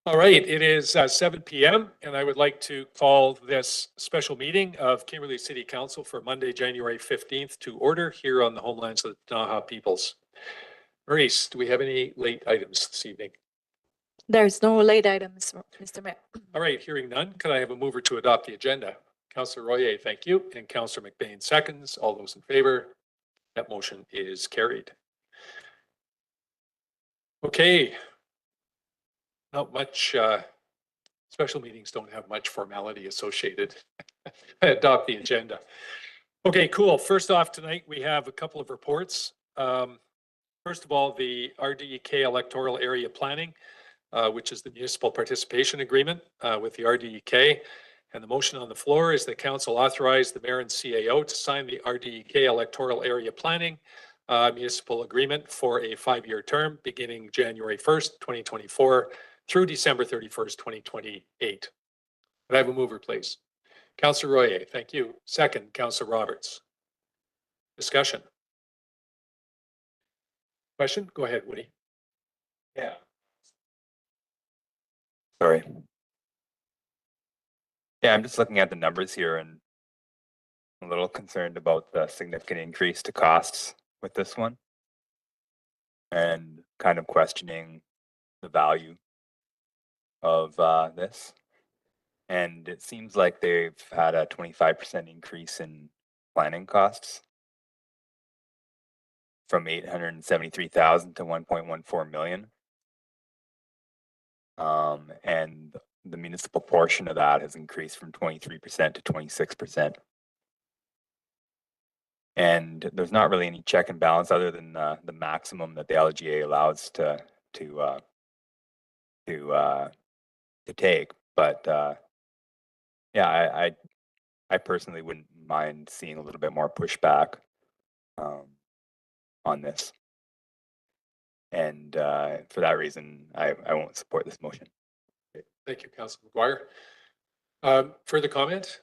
All right, it is 7 p.m. and I would like to call this special meeting of Kimberley City Council for Monday, January 15th to order here on the homelands of the Ktunaxa peoples. Maurice, do we have any late items this evening? There's no late items, Mr. Mayor. All right, hearing none, could I have a mover to adopt the agenda? Councillor Royer, thank you, and Councillor McBain seconds. All those in favor? That motion is carried. Okay. Not much, special meetings don't have much formality associated. Adopt the agenda. Okay, cool. First off, tonight we have a couple of reports. First of all, the RDEK electoral area planning, which is the municipal participation agreement with the RDEK. And the motion on the floor is that council authorize the mayor and CAO to sign the RDEK electoral area planning municipal agreement for a 5-year term beginning January 1st, 2024 through December 31st, 2028. Could I have a mover, please? Councillor Royer, thank you. Second, Councillor Roberts. Discussion. Question? Go ahead, Woody. Yeah. Sorry. Yeah, I'm just looking at the numbers here and I'm a little concerned about the significant increase to costs with this one and kind of questioning the value of this. And it seems like they've had a 25% increase in planning costs from 873,000 to 1.14 million. And the municipal portion of that has increased from 23% to 26%. And there's not really any check and balance other than the maximum that the LGA allows to take. But yeah, I personally wouldn't mind seeing a little bit more pushback on this. And for that reason, I won't support this motion. Okay. Thank you, Councillor McGuire. Further comment?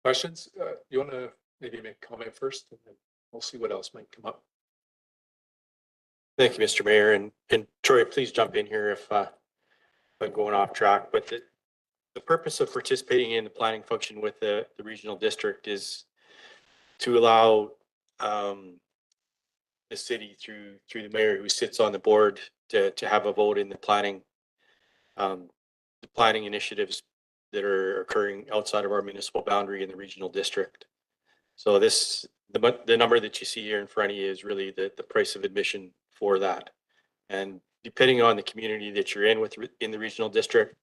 Questions? You want to maybe make a comment first, and then we'll see what else might come up. Thank you, Mr. Mayor, and Troy, please jump in here if I'm going off track. But the purpose of participating in the planning function with the regional district is to allow the city through the mayor who sits on the board to have a vote in the planning initiatives that are occurring outside of our municipal boundary in the regional district. So the number that you see here in front of you is really the price of admission for that. And depending on the community that you're in the regional district,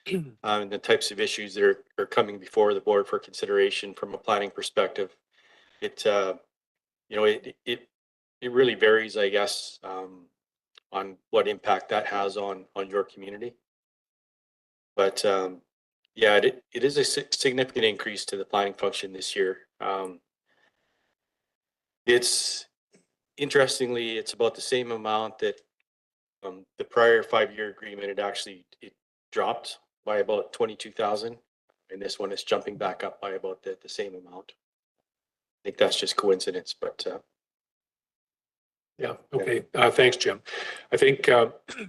and the types of issues that are coming before the board for consideration from a planning perspective, it really varies, I guess, on what impact that has on your community. But yeah, it is a significant increase to the planning function this year. It's interestingly, it's about the same amount that the prior 5-year agreement it dropped by about 22,000, and this one is jumping back up by about the same amount. I think that's just coincidence, but yeah. Okay. Thanks, Jim. I think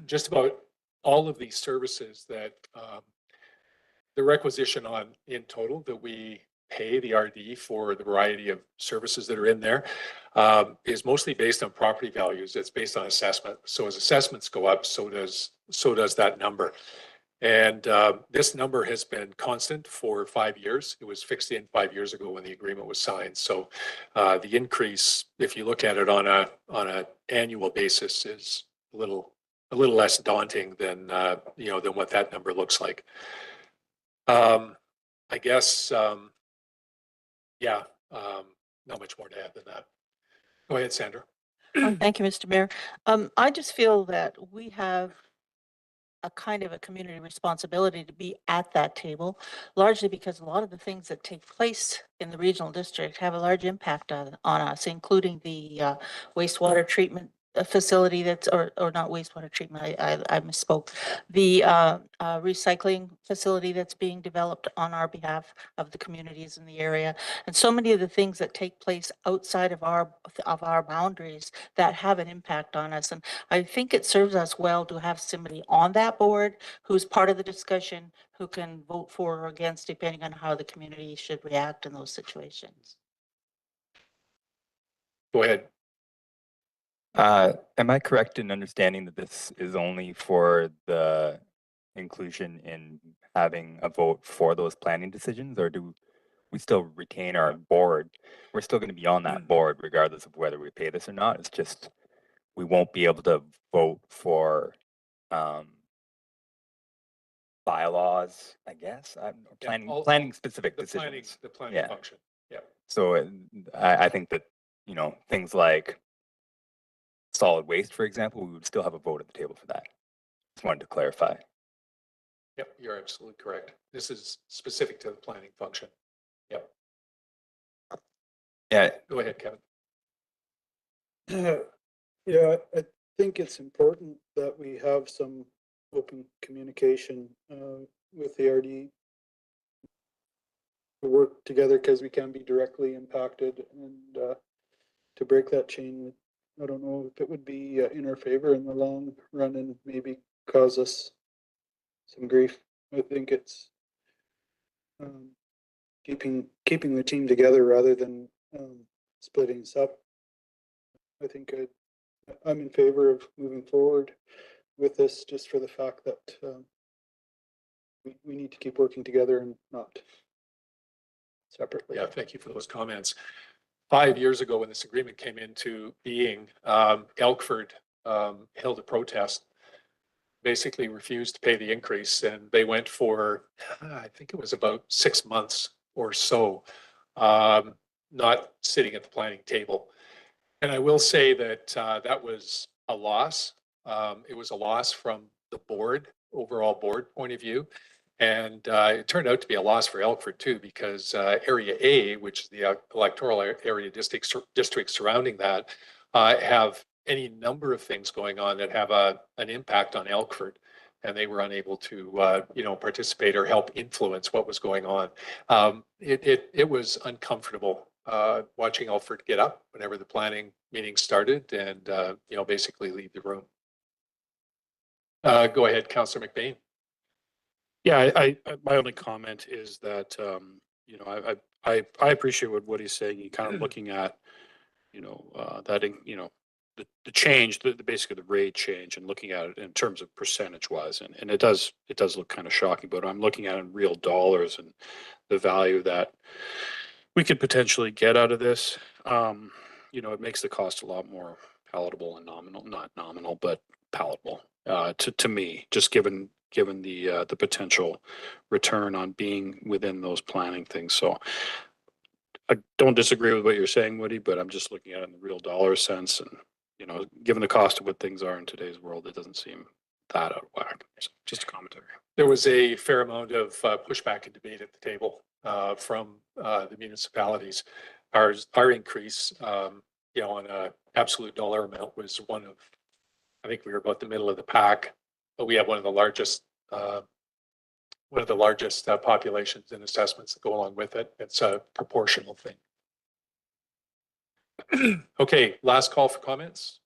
just about all of these services that the requisition on in total that we pay the RD for the variety of services that are in there is mostly based on property values. It's based on assessment. So as assessments go up, so does that number. And this number has been constant for 5 years. It was fixed in 5 years ago when the agreement was signed. So the increase, if you look at it on an annual basis, is a little less daunting than than what that number looks like. I guess not much more to add than that. Go ahead, Sandra. Thank you, Mr. Mayor. I just feel that we have a kind of a community responsibility to be at that table, largely because a lot of the things that take place in the regional district have a large impact on us, including the wastewater treatment a facility that's, or not wastewater treatment, I misspoke. The recycling facility that's being developed on our behalf of the communities in the area. And so many of the things that take place outside of our boundaries that have an impact on us. And I think it serves us well to have somebody on that board who's part of the discussion, who can vote for or against, depending on how the community should react in those situations. Go ahead. Am I correct in understanding that this is only for the inclusion in having a vote for those planning decisions, or do we still retain our board? We're still going to be on that board regardless of whether we pay this or not. It's just we won't be able to vote for bylaws, I guess. Planning specific decisions. The planning Yeah. function. Yeah. So I think that, you know, things like solid waste, for example, we would still have a vote at the table for that. Just wanted to clarify. Yep, you're absolutely correct. This is specific to the planning function. Yep. Yeah, Go ahead, Kevin. Yeah, I think it's important that we have some open communication with the RD. To work together because we can be directly impacted, and to break that chain, I don't know if it would be in our favor in the long run and maybe cause us some grief. I think it's keeping the team together rather than splitting us up. I think I'm in favor of moving forward with this, just for the fact that we need to keep working together and not separately. Yeah, thank you for those comments. 5 years ago, when this agreement came into being, Elkford held a protest, basically refused to pay the increase, and they went for, I think it was about 6 months or so, not sitting at the planning table. And I will say that that was a loss. It was a loss from the board, overall board point of view. And it turned out to be a loss for Elkford too, because Area A, which is the electoral area district surrounding that, have any number of things going on that have an impact on Elkford. And they were unable to, participate or help influence what was going on. It was uncomfortable watching Elkford get up whenever the planning meeting started and, basically leave the room. Go ahead, Councillor McBain. Yeah, I my only comment is that, I appreciate what Woody's saying. You kind of looking at, the change, basically the rate change, and looking at it in terms of percentage wise, and it does look kind of shocking, but I'm looking at it in real dollars and the value that we could potentially get out of this. It makes the cost a lot more palatable and not nominal, but palatable to me, just given the potential return on being within those planning things. So I don't disagree with what you're saying, Woody, but I'm just looking at it in the real dollar sense. And, given the cost of what things are in today's world, it doesn't seem that out of whack. So just a commentary. There was a fair amount of pushback and debate at the table from the municipalities. Our increase, on a absolute dollar amount was I think we were about the middle of the pack, but we have one of the largest populations and assessments that go along with it. It's a proportional thing. Okay, last call for comments.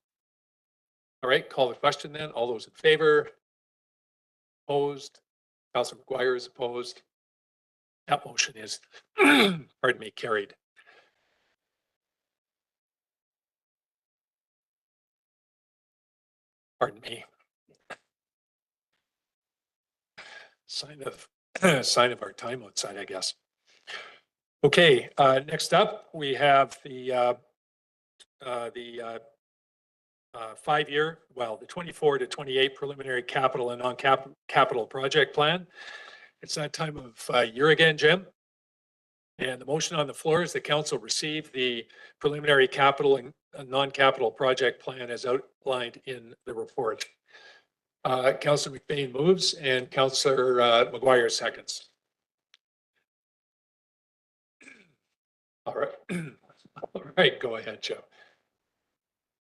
All right, call the question then. All those in favor? Opposed? Councillor McGuire is opposed. That motion is, pardon me, carried. Pardon me. Sign of our time outside, I guess. Okay, next up, we have the 5-year, the 24 to 28 preliminary capital and non-capital project plan. It's that time of year again, Jim. And the motion on the floor is the council receive the preliminary capital and non-capital project plan as outlined in the report. Councillor McBain moves and Councillor McGuire seconds. All right. All right, go ahead, Joe.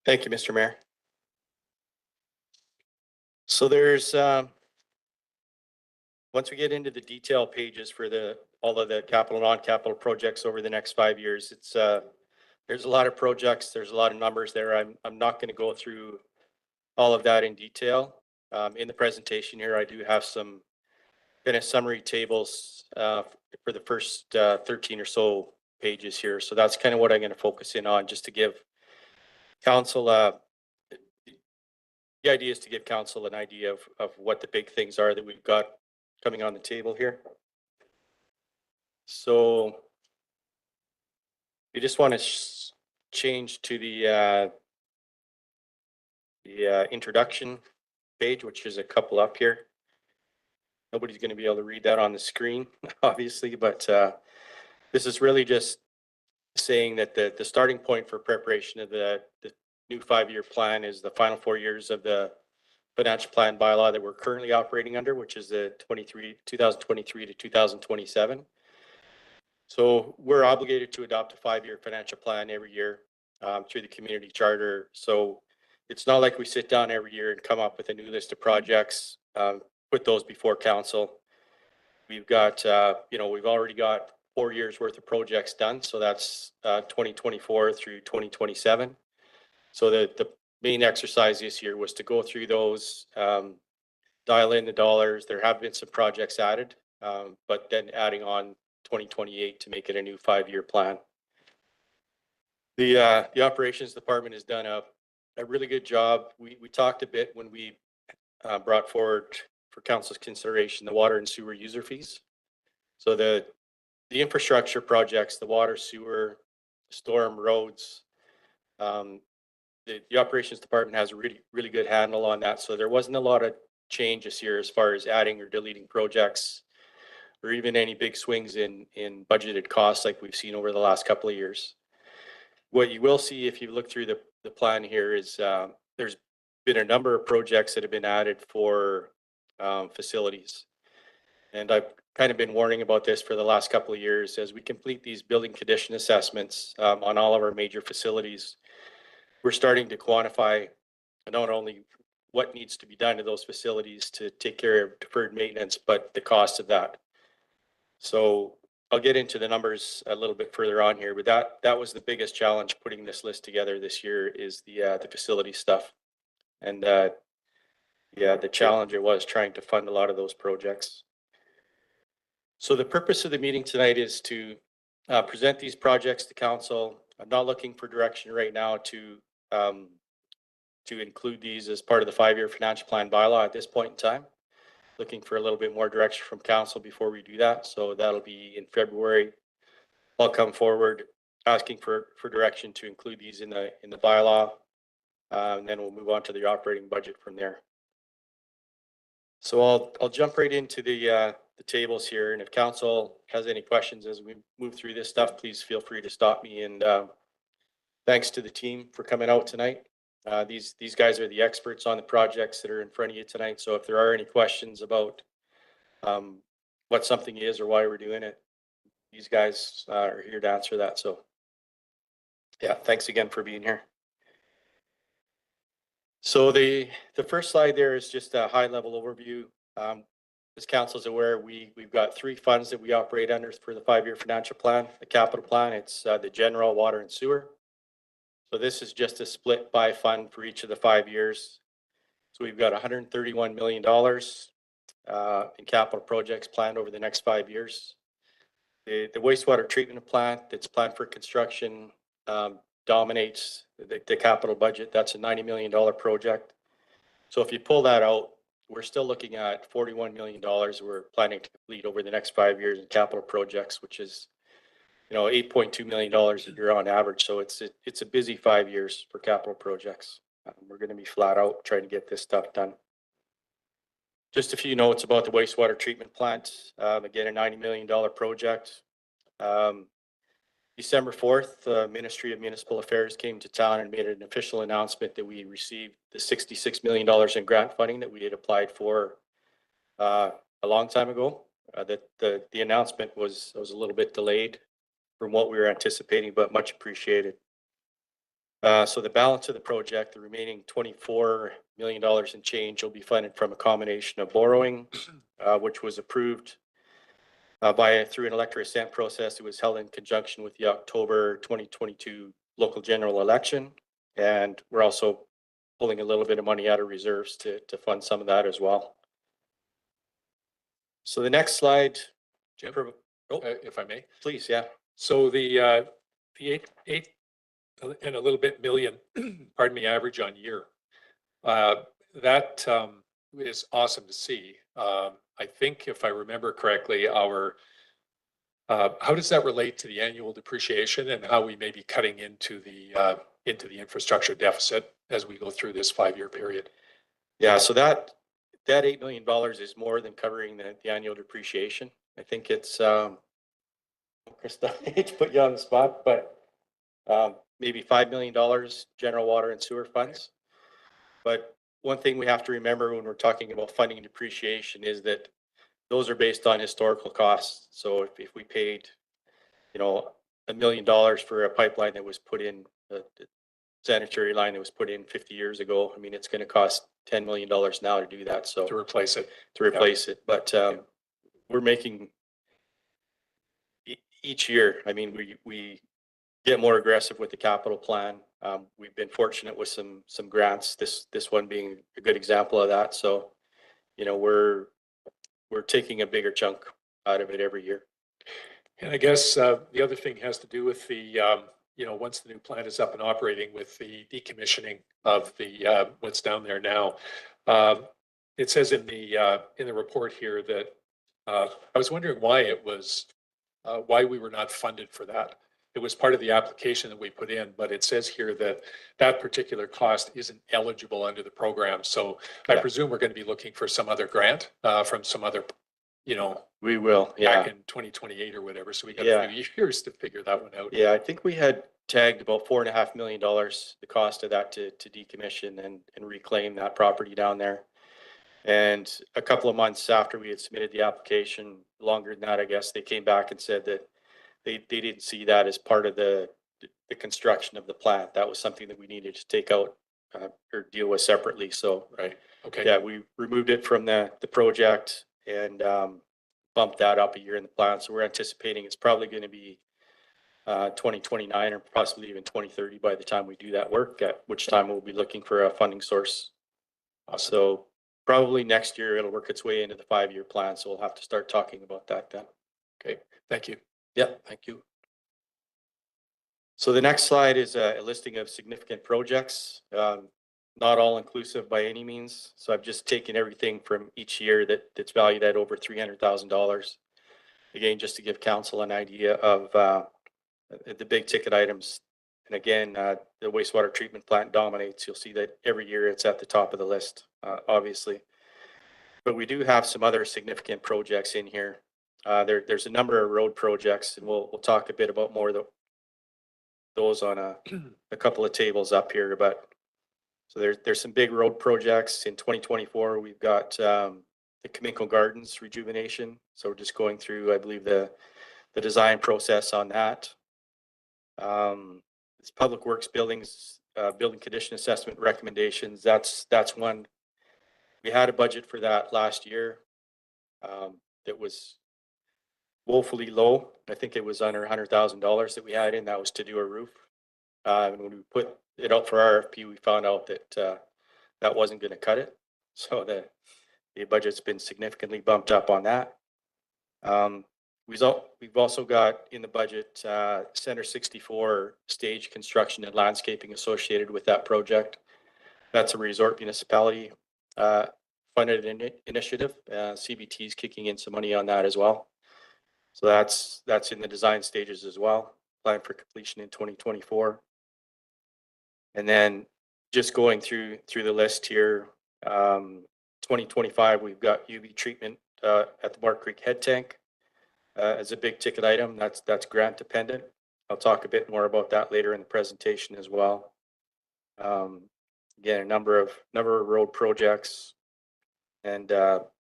Thank you, Mr. Mayor. So there's, once we get into the detail pages for all of the capital, non-capital projects over the next 5 years, there's a lot of projects, there's a lot of numbers there. I'm not going to go through all of that in detail. In the presentation here, I do have some kind of summary tables for the first 13 or so pages here. So that's kind of what I'm going to focus in on, just to give council, the idea is to give council an idea of what the big things are that we've got coming on the table here. So you just want to change to the introduction page, which is a couple up here. Nobody's going to be able to read that on the screen, obviously, but this is really just saying that the starting point for preparation of the new 5-year plan is the final 4 years of the financial plan bylaw that we're currently operating under, which is the 2023 to 2027. So we're obligated to adopt a 5-year financial plan every year through the community charter. So it's not like we sit down every year and come up with a new list of projects, put those before council. We've got, we've already got 4 years worth of projects done. So that's 2024 through 2027. So the main exercise this year was to go through those, dial in the dollars. There have been some projects added, but then adding on 2028 to make it a new 5-year plan. The operations department has done a really good job. We talked a bit when we brought forward for council's consideration the water and sewer user fees. So the infrastructure projects, the water, sewer, storm, roads, the operations department has a really good handle on that. So there wasn't a lot of change this year as far as adding or deleting projects, or even any big swings in budgeted costs like we've seen over the last couple of years. What you will see if you look through the plan here is there's been a number of projects that have been added for facilities. And I've kind of been warning about this for the last couple of years. As we complete these building condition assessments on all of our major facilities, we're starting to quantify not only what needs to be done to those facilities to take care of deferred maintenance, but the cost of that. So I'll get into the numbers a little bit further on here, but that was the biggest challenge putting this list together this year is the facility stuff. And the challenge it was trying to fund a lot of those projects. So the purpose of the meeting tonight is to present these projects to council. I'm not looking for direction right now to include these as part of the 5-year financial plan bylaw at this point in time. Looking for a little bit more direction from council before we do that. So that'll be in February. I'll come forward asking for direction to include these in the bylaw. And then we'll move on to the operating budget from there. So I'll jump right into the tables here. And if council has any questions as we move through this stuff, please feel free to stop me. And thanks to the team for coming out tonight. These guys are the experts on the projects that are in front of you tonight. So if there are any questions about what something is or why we're doing it, these guys are here to answer that. So yeah, thanks again for being here. So the first slide there is just a high level overview. As council is aware, we've got 3 funds that we operate under for the 5-year financial plan, the capital plan. It's the general, water, and sewer. So this is just a split by fund for each of the 5 years. So we've got $131 million in capital projects planned over the next 5 years. The wastewater treatment plant that's planned for construction dominates the capital budget. That's a $90 million project. So if you pull that out, we're still looking at $41 million we're planning to complete over the next 5 years in capital projects, which is $8.2 million a year on average. So it's a busy 5 years for capital projects. We're going to be flat out trying to get this stuff done. Just a few notes about the wastewater treatment plant. Again, a $90 million project. December 4th, the Ministry of Municipal Affairs came to town and made an official announcement that we received the $66 million in grant funding that we had applied for a long time ago. That the announcement was a little bit delayed from what we were anticipating, but much appreciated. So the balance of the project, the remaining $24 million in change will be funded from a combination of borrowing, which was approved through an electorate assent process. It was held in conjunction with the October 2022 local general election. And we're also pulling a little bit of money out of reserves to fund some of that as well. So the next slide, Jim? Oh, If I may. please, yeah. So the eight and a little bit million, pardon me, average on year. That is awesome to see. I think if I remember correctly, how does that relate to the annual depreciation and how we may be cutting into the infrastructure deficit as we go through this 5-year period? Yeah, so that $8 million is more than covering the annual depreciation. I think it's, Krista, I hate to put you on the spot, but maybe $5 million general water and sewer funds. But one thing we have to remember when we're talking about funding and depreciation is that those are based on historical costs. So if we paid, $1 million for a pipeline that was put in, a sanitary line that was put in 50 years ago, I mean, it's going to cost $10 million now to do that. So To replace it. But we're making each year. I mean, we get more aggressive with the capital plan. We've been fortunate with some grants, this one being a good example of that. So, we're taking a bigger chunk out of it every year. And I guess the other thing has to do with the, once the new plant is up and operating, with the decommissioning of the what's down there now. It says in the report here that I was wondering why we were not funded for that. It was part of the application that we put in, but it says here that that particular cost isn't eligible under the program. So I Yeah. presume we're going to be looking for some other grant from some other, We will, back yeah. in 2028 or whatever. So we got Yeah. a few years to figure that one out. Yeah, I think we had tagged about $4.5 million, the cost of that to decommission and reclaim that property down there. And a couple of months after we had submitted the application, longer than that, I guess, they came back and said that they didn't see that as part of the construction of the plant. That was something that we needed to take out or deal with separately. So, Right. Okay. yeah, we removed it from the project and bumped that up a year in the plan. So we're anticipating it's probably going to be 2029 or possibly even 2030 by the time we do that work, at which time we'll be looking for a funding source. So probably next year it'll work its way into the 5-year plan. So we'll have to start talking about that then. Okay. Thank you. Yeah, thank you. So the next slide is a listing of significant projects, not all inclusive by any means. So I've just taken everything from each year that's valued at over $300,000. Again, just to give council an idea of the big ticket items. And again, the wastewater treatment plant dominates. You'll see that every year it's at the top of the list, obviously. But we do have some other significant projects in here. There's a number of road projects, and we'll talk a bit about more of those on a couple of tables up here. But so there's some big road projects in 2024. We've got the Cominco Gardens rejuvenation. So we're just going through, I believe, the design process on that. It's Public Works buildings, building condition assessment recommendations. That's one. We had a budget for that last year. That was woefully low. I think it was under $100,000 that we had in. That was to do a roof. And when we put it out for RFP, we found out that that wasn't going to cut it. So the budget's been significantly bumped up on that. We've also got in the budget Center 64 stage construction and landscaping associated with that project. That's a resort municipality funded initiative. CBT is kicking in some money on that as well. So that's in the design stages as well. Planned for completion in 2024. And then just going through the list here, 2025 we've got UV treatment at the Mark Creek head tank. As a big ticket item, that's grant dependent. I'll talk a bit more about that later in the presentation as well. Again, a number of road projects and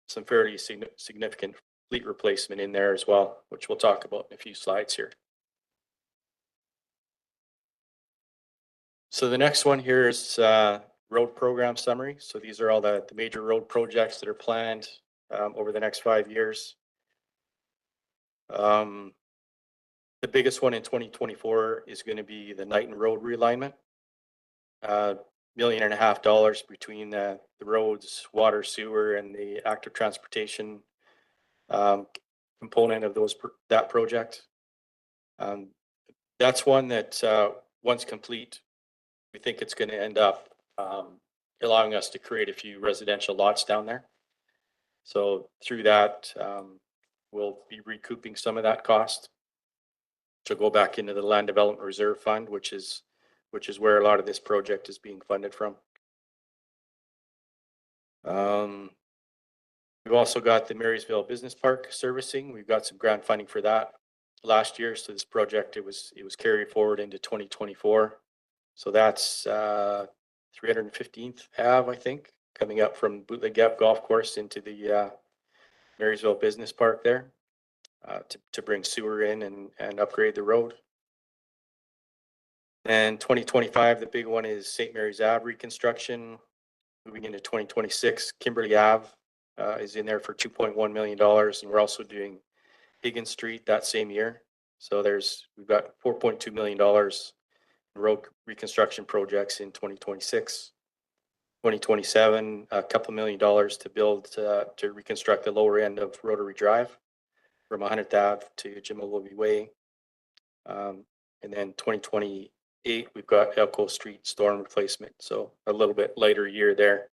some fairly significant fleet replacement in there as well, which we'll talk about in a few slides here. So the next one here is road program summary. So these are all the major road projects that are planned over the next 5 years. The biggest one in 2024 is going to be the Knighton Road realignment. $1.5 million between the roads, water, sewer, and the active transportation component of that project. That's one that once complete, we think it's going to end up allowing us to create a few residential lots down there. So through that, we'll be recouping some of that cost to go back into the Land Development Reserve Fund, which is where a lot of this project is being funded from. We've also got the Marysville Business Park servicing. We've got some grant funding for that last year. So this project, it was carried forward into 2024. So that's 315th Ave, I think, coming up from Bootleg Gap Golf Course into the Marysville Business Park there to bring sewer in and upgrade the road. And 2025, the big one is St. Mary's Ave reconstruction. Moving into 2026, Kimberly Ave is in there for $2.1 million. And we're also doing Higgins Street that same year. So we've got $4.2 million in road reconstruction projects in 2026. 2027, a couple $1 million to build, to reconstruct the lower end of Rotary Drive from 100th Ave to Jim Willoughby Way. And then 2028, we've got Elko Street storm replacement. So a little bit later year there.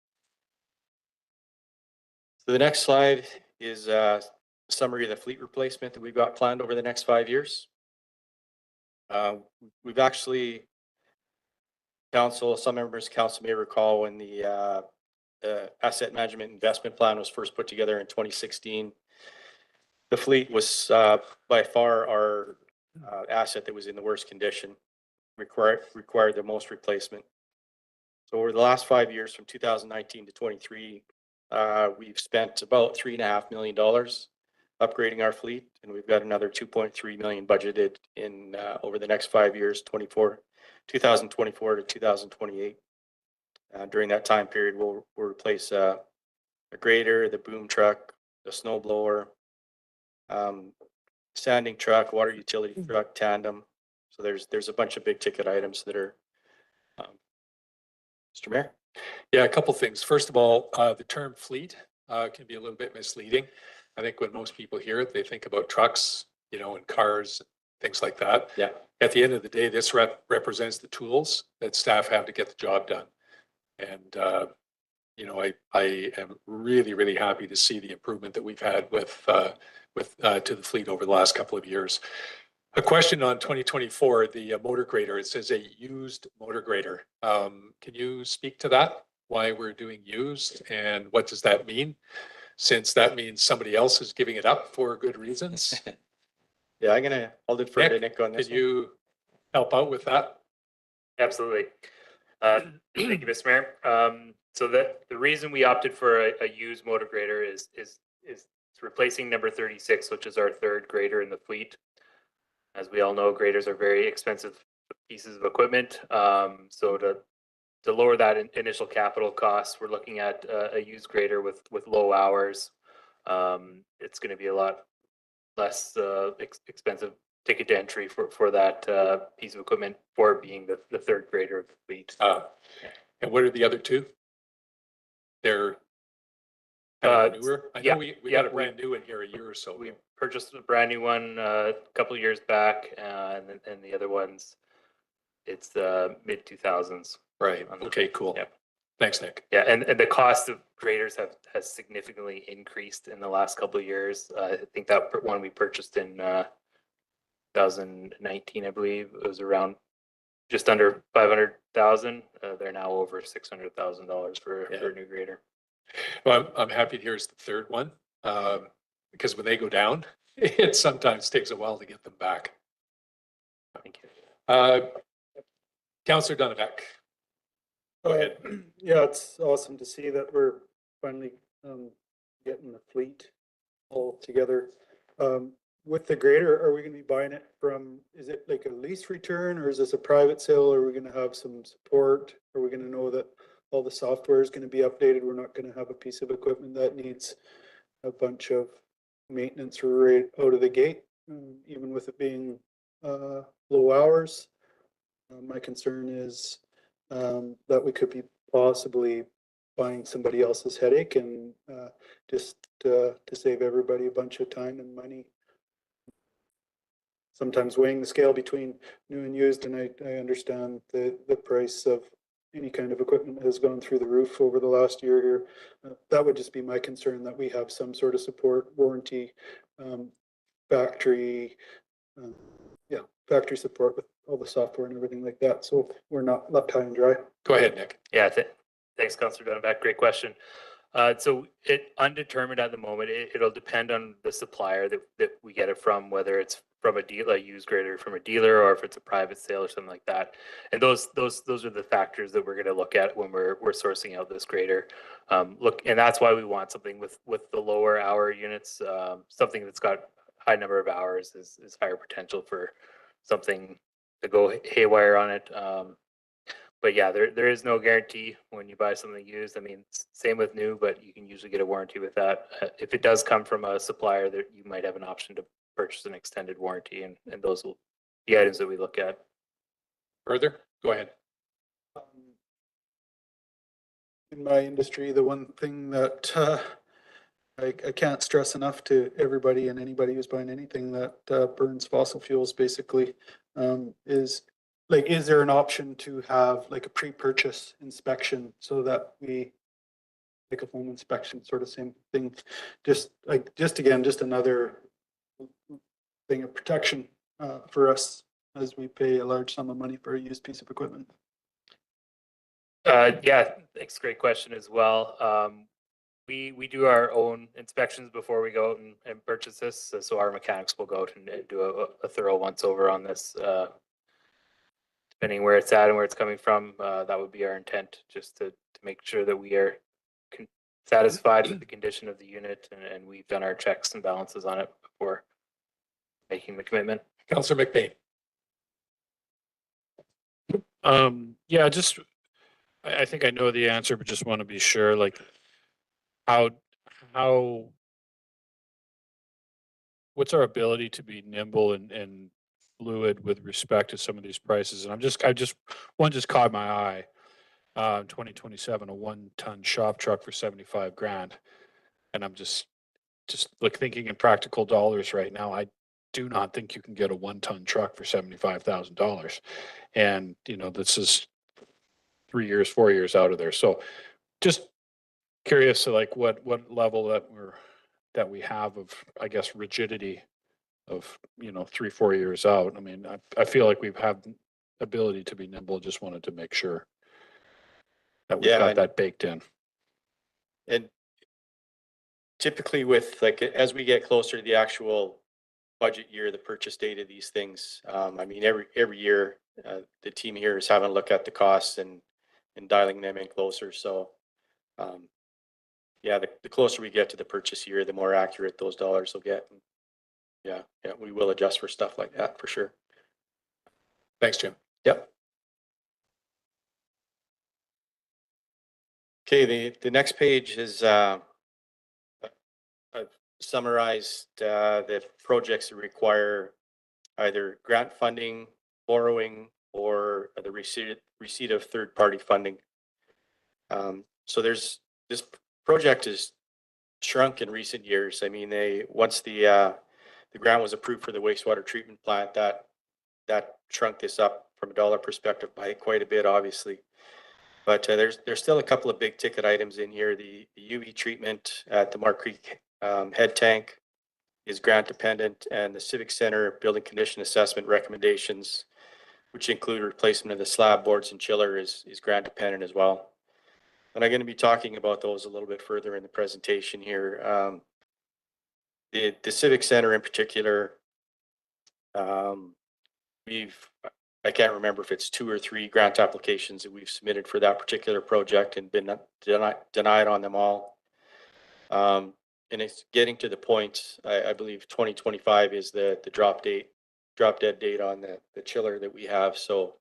So the next slide is a summary of the fleet replacement that we've got planned over the next 5 years. We've actually, some members of council may recall when the asset management investment plan was first put together in 2016. The fleet was by far our asset that was in the worst condition, required the most replacement. So over the last 5 years, from 2019 to 23, we've spent about $3.5 million upgrading our fleet, and we've got another 2.3 million budgeted in over the next 5 years, 2024 to 2028. During that time period, we'll replace a grader, the boom truck, the snow blower, sanding truck, water utility truck, tandem. So there's a bunch of big ticket items that are. Mr. Mayor? Yeah, a couple things. First of all, the term fleet can be a little bit misleading. I think when most people hear it, they think about trucks, and cars, things like that. Yeah. At the end of the day, this represents the tools that staff have to get the job done. And, I am really, really happy to see the improvement that we've had with to the fleet over the last couple of years. A question on 2024, the motor grader, it says a used motor grader. Can you speak to that? Why we're doing used and what does that mean? Since that means somebody else is giving it up for good reasons. Yeah, I'll defer to Nick on this. Could you help out with that? Absolutely. Thank you, Mr. Mayor. So the reason we opted for a used motor grader is replacing number 36, which is our third grader in the fleet. As we all know, graders are very expensive pieces of equipment. So to lower that initial capital cost, we're looking at a used grader with low hours. It's going to be a lot less expensive ticket to entry for that piece of equipment for being the third grader of the fleet. And what are the other two? They're newer. I know we got a brand new in here a year or so. We purchased a brand new one a couple of years back, and the other ones, it's the mid 2000s. Right. Okay, cool. Yep. Thanks, Nick. Yeah, and the cost of graders has significantly increased in the last couple of years. I think that one we purchased in 2019, I believe, it was around just under 500,000. They're now over $600,000 for a new grader. Well, I'm happy to hear it's the third one because when they go down, it sometimes takes a while to get them back. Thank you. Councillor Dunavec. Go ahead. Yeah, it's awesome to see that we're finally getting the fleet all together. With the grader, are we going to be buying it from, is it like a lease return, or is this a private sale? Are we gonna have some support? Are we gonna know that all the software is gonna be updated? We're not gonna have a piece of equipment that needs a bunch of maintenance right out of the gate, even with it being low hours. My concern is that we could be possibly buying somebody else's headache and just to save everybody a bunch of time and money. Sometimes weighing the scale between new and used, and I understand the price of any kind of equipment has gone through the roof over the last year here. That would just be my concern, that we have some sort of support, warranty, factory, factory support with all the software and everything like that. So we're not left high and dry. Go ahead, Nick. Yeah, thanks, Councillor Dunback. Great question. So it undetermined at the moment. It'll depend on the supplier that we get it from, whether it's from a dealer, used grader from a dealer, or if it's a private sale or something like that. And those are the factors that we're going to look at when we're sourcing out this grader. And that's why we want something with the lower hour units. Something that's got high number of hours is higher potential for something to go haywire on it. But yeah, there is no guarantee when you buy something used. I mean, same with new, but you can usually get a warranty with that. If it does come from a supplier, that you might have an option to purchase an extended warranty, and those will be items that we look at. Further? Go ahead. In my industry, the one thing that I can't stress enough to everybody and anybody who's buying anything that burns fossil fuels basically is like, is there an option to have like a pre-purchase inspection so that we, like a home inspection, sort of same thing, just another thing of protection for us as we pay a large sum of money for a used piece of equipment. Yeah, thanks. Great question as well. We do our own inspections before we go out and purchase this. So our mechanics will go out and do a thorough once over on this. Depending where it's at and where it's coming from, that would be our intent, just to make sure that we are satisfied with the condition of the unit, and we've done our checks and balances on it before making the commitment. Councillor McBain. Yeah, just, I think I know the answer, but just want to be sure, like, how, what's our ability to be nimble and fluid with respect to some of these prices? And one just caught my eye. 2027, a 1-ton shop truck for 75 grand. And I'm just like thinking in practical dollars right now, I do not think you can get a 1-ton truck for $75,000. And, this is 3 years, 4 years out of there. So just curious to like what level that we have of, I guess, rigidity of, 3-4 years out. I mean, I feel like we've had ability to be nimble. Just wanted to make sure that we've got that baked in. And typically with, like, as we get closer to the actual budget year, the purchase date of these things, I mean, every year, the team here is having a look at the costs and dialing them in closer. So, yeah, the closer we get to the purchase year, the more accurate those dollars will get. Yeah, we will adjust for stuff like that for sure. Thanks, Jim. Yep. Okay, the next page is I've summarized the projects that require either grant funding, borrowing, or the receipt of third-party funding. So this project has shrunk in recent years. I mean, once the grant was approved for the wastewater treatment plant, that shrunk this up from a dollar perspective by quite a bit, obviously. But there's still a couple of big ticket items in here. The UV treatment at the Mark Creek head tank is grant dependent, and the Civic Center building condition assessment recommendations, which include replacement of the slab boards and chiller, is grant dependent as well. And I'm going to be talking about those a little bit further in the presentation here. The Civic Center in particular, I can't remember if it's 2 or 3 grant applications that we've submitted for that particular project and been denied on them all. And it's getting to the point, I believe 2025 is the drop date drop dead date on the chiller that we have. So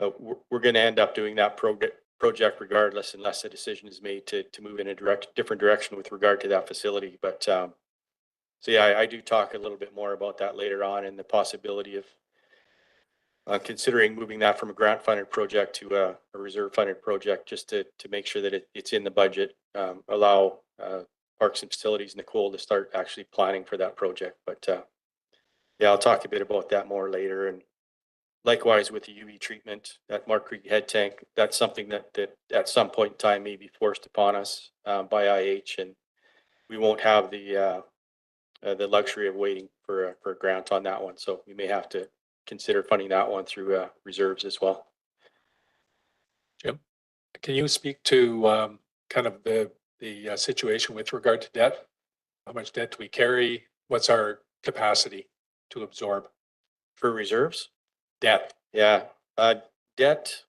we're going to end up doing that project regardless, unless a decision is made to move in a different direction with regard to that facility. But so yeah, I do talk a little bit more about that later on, and the possibility of considering moving that from a grant funded project to a reserve funded project, just to make sure that it's in the budget, allow Parks and Facilities Nicole to start actually planning for that project. But yeah, I'll talk a bit about that more later. And likewise with the UV treatment at Mark Creek Head Tank, that's something that at some point in time may be forced upon us by IH, and we won't have the luxury of waiting for a grant on that one. So we may have to consider funding that one through reserves as well. Jim, can you speak to kind of the situation with regard to debt? How much debt do we carry? What's our capacity to absorb For reserves? debt? Yeah, debt,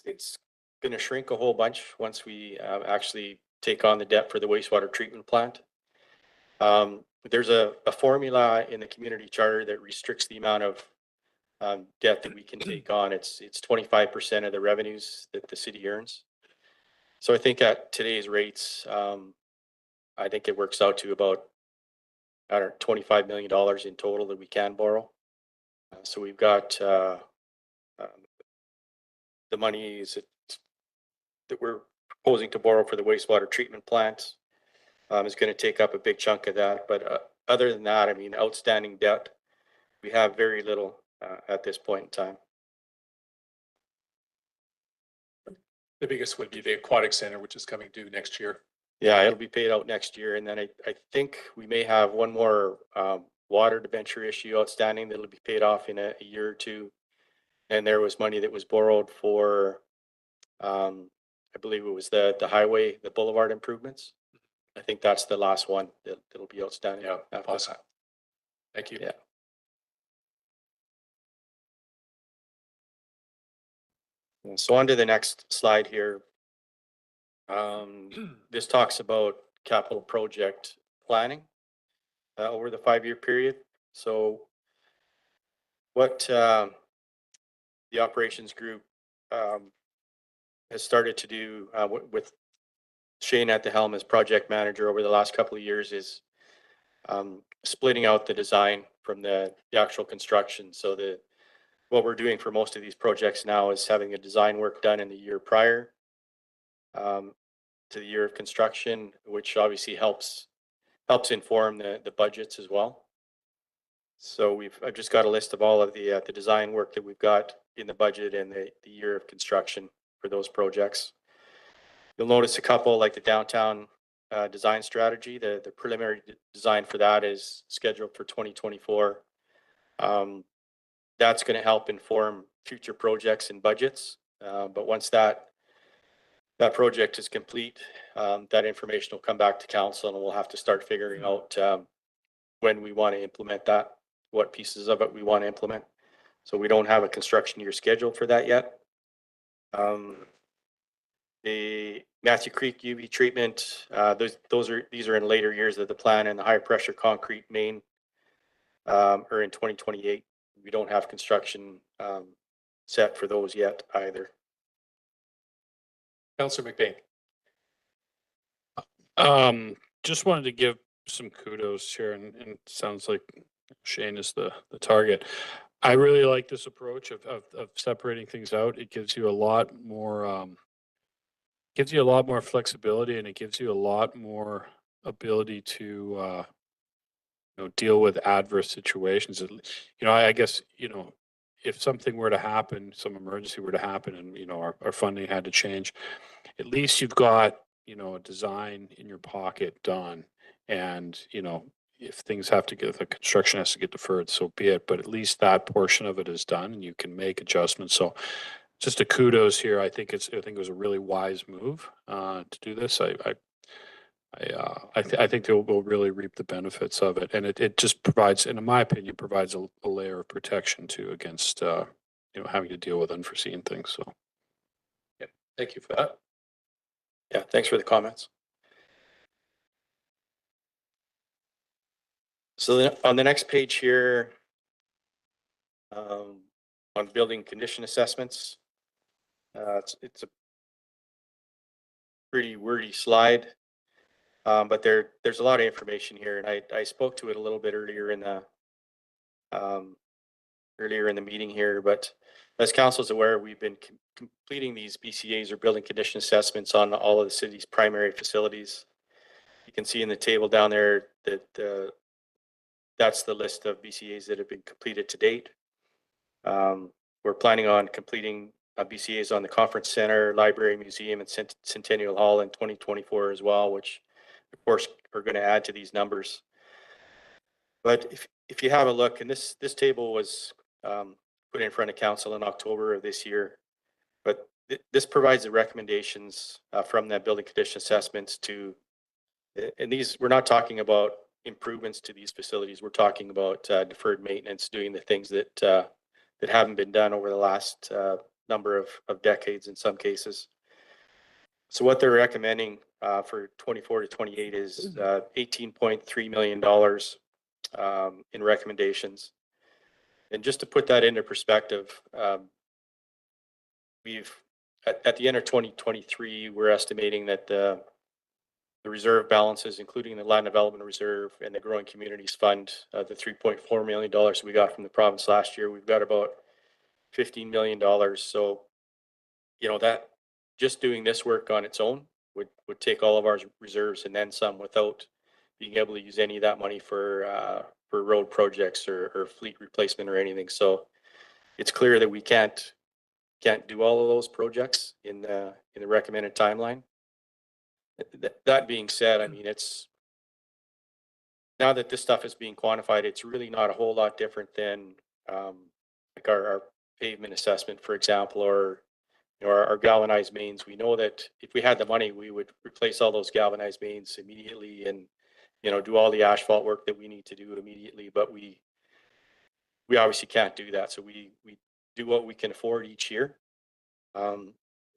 it's going to shrink a whole bunch once we actually take on the debt for the wastewater treatment plant. There's a formula in the community charter that restricts the amount of debt that we can take on. It's 25% of the revenues that the city earns. So I think at today's rates, I think it works out to about, I don't know, $25 million in total that we can borrow. So we've got the monies that we're proposing to borrow for the wastewater treatment plant is going to take up a big chunk of that. But other than that, I mean, outstanding debt, we have very little at this point in time. The biggest would be the aquatic center, which is coming due next year. Yeah, it'll be paid out next year. And then I think we may have one more water debenture issue outstanding that'll be paid off in a year or two. And there was money that was borrowed for, I believe it was the highway, the boulevard improvements. I think that's the last one that'll be outstanding. Yeah, after awesome. that. Thank you. Yeah. And so on to the next slide here. This talks about capital project planning over the 5-year period. So what the operations group has started to do with Shane at the helm as project manager over the last couple of years is splitting out the design from the actual construction. So what we're doing for most of these projects now is having a design work done in the year prior to the year of construction, which obviously helps inform the budgets as well. So I've just got a list of all of the design work that we've got in the budget and the year of construction for those projects. You'll notice a couple like the downtown design strategy. The preliminary design for that is scheduled for 2024. That's going to help inform future projects and budgets. But once that project is complete, that information will come back to council, and we'll have to start figuring out when we want to implement that, what pieces of it we want to implement. So we don't have a construction year scheduled for that yet. The Matthew Creek UV treatment, these are in later years of the plan, and the high pressure concrete main are in 2028. We don't have construction set for those yet either. Councillor McBain. Just wanted to give some kudos here, and it sounds like Shane is the target. I really like this approach of separating things out. It gives you a lot more flexibility, and it gives you a lot more ability to deal with adverse situations. I guess if something were to happen, some emergency were to happen, and our funding had to change, at least you've got a design in your pocket done, and if things have to get, the construction has to get deferred, so be it, but at least that portion of it is done and you can make adjustments. So just a kudos here. I think it was a really wise move to do this. I think we'll really reap the benefits of it, and it just provides, and in my opinion, provides a layer of protection too against having to deal with unforeseen things. So yeah, thank you for that. Yeah, thanks for the comments. So then on the next page here, on building condition assessments. It's a pretty wordy slide. But there's a lot of information here, and I spoke to it a little bit earlier in the meeting here. But as council is aware, we've been completing these BCAs or building condition assessments on all of the city's primary facilities. You can see in the table down there that that's the list of BCAs that have been completed to date. We're planning on completing BCAs on the conference center, library, museum, and Centennial Hall in 2024 as well, which of course are going to add to these numbers. But if you have a look, and this table was put in front of council in October of this year, but this provides the recommendations from that building condition assessments to, and these, we're not talking about improvements to these facilities. We're talking about deferred maintenance, doing the things that haven't been done over the last number of decades in some cases. So what they're recommending for 24 to 28 is $18.3 million in recommendations. And just to put that into perspective, we've at the end of 2023, we're estimating that the reserve balances, including the land development reserve and the growing communities fund, the $3.4 million we got from the province last year, we've got about $15 million. So, you know, that just doing this work on its own would take all of our reserves and then some, without being able to use any of that money for road projects or fleet replacement or anything. So it's clear that we can't do all of those projects in the recommended timeline. That being said, I mean, it's now that this stuff is being quantified, it's really not a whole lot different than like our pavement assessment, for example, or you know, our galvanized mains. We know that if we had the money, we would replace all those galvanized mains immediately and, you know, do all the asphalt work that we need to do immediately. But we obviously can't do that. So we do what we can afford each year.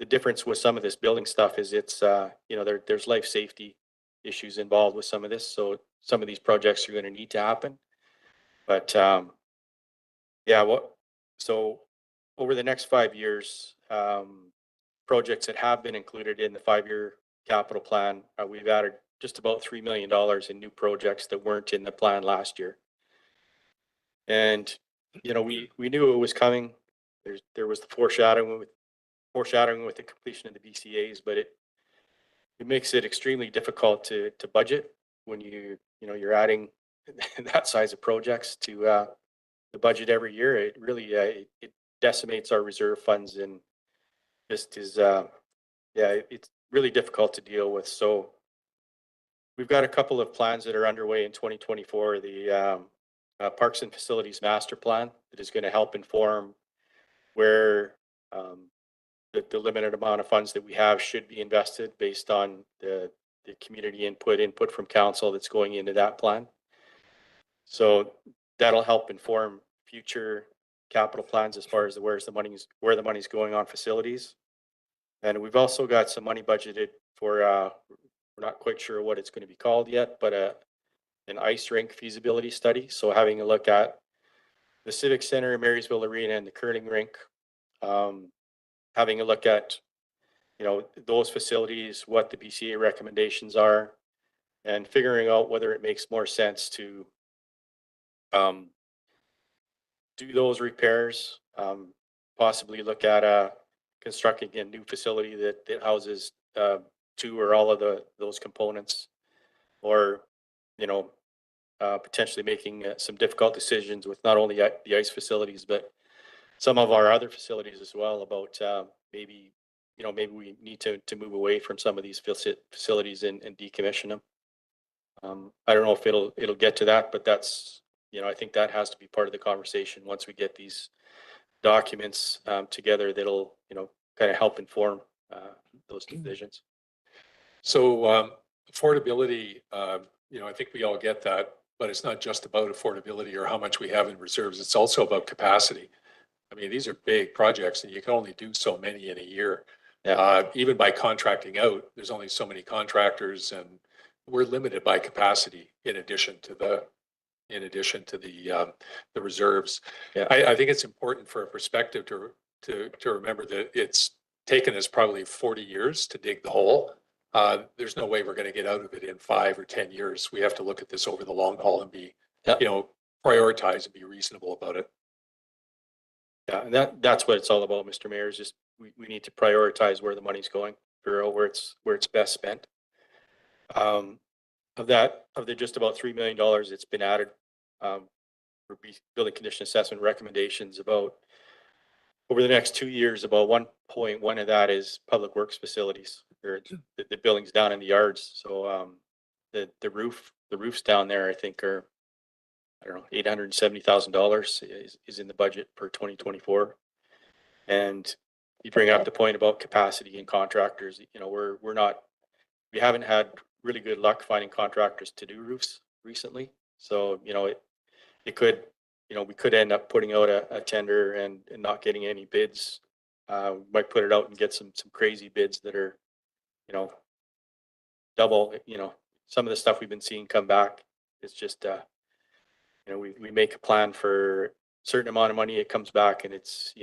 The difference with some of this building stuff is it's, you know, there's life safety issues involved with some of this. So some of these projects are going to need to happen. But yeah, so over the next 5 years, projects that have been included in the 5-year capital plan, we've added just about $3 million in new projects that weren't in the plan last year. And, you know, we knew it was coming. There was the foreshadowing with the completion of the BCAs, but it makes it extremely difficult to budget when you're adding that size of projects to the budget every year. It really it decimates our reserve funds and just is it's really difficult to deal with. So we've got a couple of plans that are underway in 2024. The Parks and Facilities Master Plan that is going to help inform where the limited amount of funds that we have should be invested based on the community input from council that's going into that plan. So that'll help inform future capital plans as far as where the money's going on facilities. And we've also got some money budgeted for we're not quite sure what it's going to be called yet, but an ice rink feasibility study. So having a look at the Civic Center, Marysville Arena, and the curling rink. Having a look at, you know, those facilities, what the BCA recommendations are, and figuring out whether it makes more sense to do those repairs, possibly look at constructing a new facility that houses 2 or all of those components, or, you know, potentially making some difficult decisions with not only the ice facilities, but some of our other facilities as well, about maybe we need to move away from some of these facilities and decommission them. I don't know if it'll get to that, but that's, you know, I think that has to be part of the conversation once we get these documents together. That'll, you know, kind of help inform those decisions. So affordability, you know, I think we all get that, but it's not just about affordability or how much we have in reserves. It's also about capacity. I mean, these are big projects and you can only do so many in a year. Yeah. Even by contracting out, there's only so many contractors and we're limited by capacity in addition to the, in addition to the reserves. Yeah. I think it's important for a perspective to remember that it's taken us probably 40 years to dig the hole. There's no way we're going to get out of it in 5 or 10 years. We have to look at this over the long haul and be, Yeah. prioritize and be reasonable about it. Yeah, and that's what it's all about, Mr. Mayor, is just we need to prioritize where the money's going, figure out where it's best spent. Of the just about $3 million that's been added for building condition assessment recommendations, about over the next 2 years, about 1.1 of that is public works facilities, or the buildings down in the yards. So the roofs down there, I think, are, I don't know, $870,000 is in the budget for 2024. And you bring up the point about capacity and contractors. We haven't had really good luck finding contractors to do roofs recently. So, it could, we could end up putting out a tender and not getting any bids. We might put it out and get some crazy bids that are, double, some of the stuff we've been seeing come back. It's just, we make a plan for a certain amount of money, it comes back and it's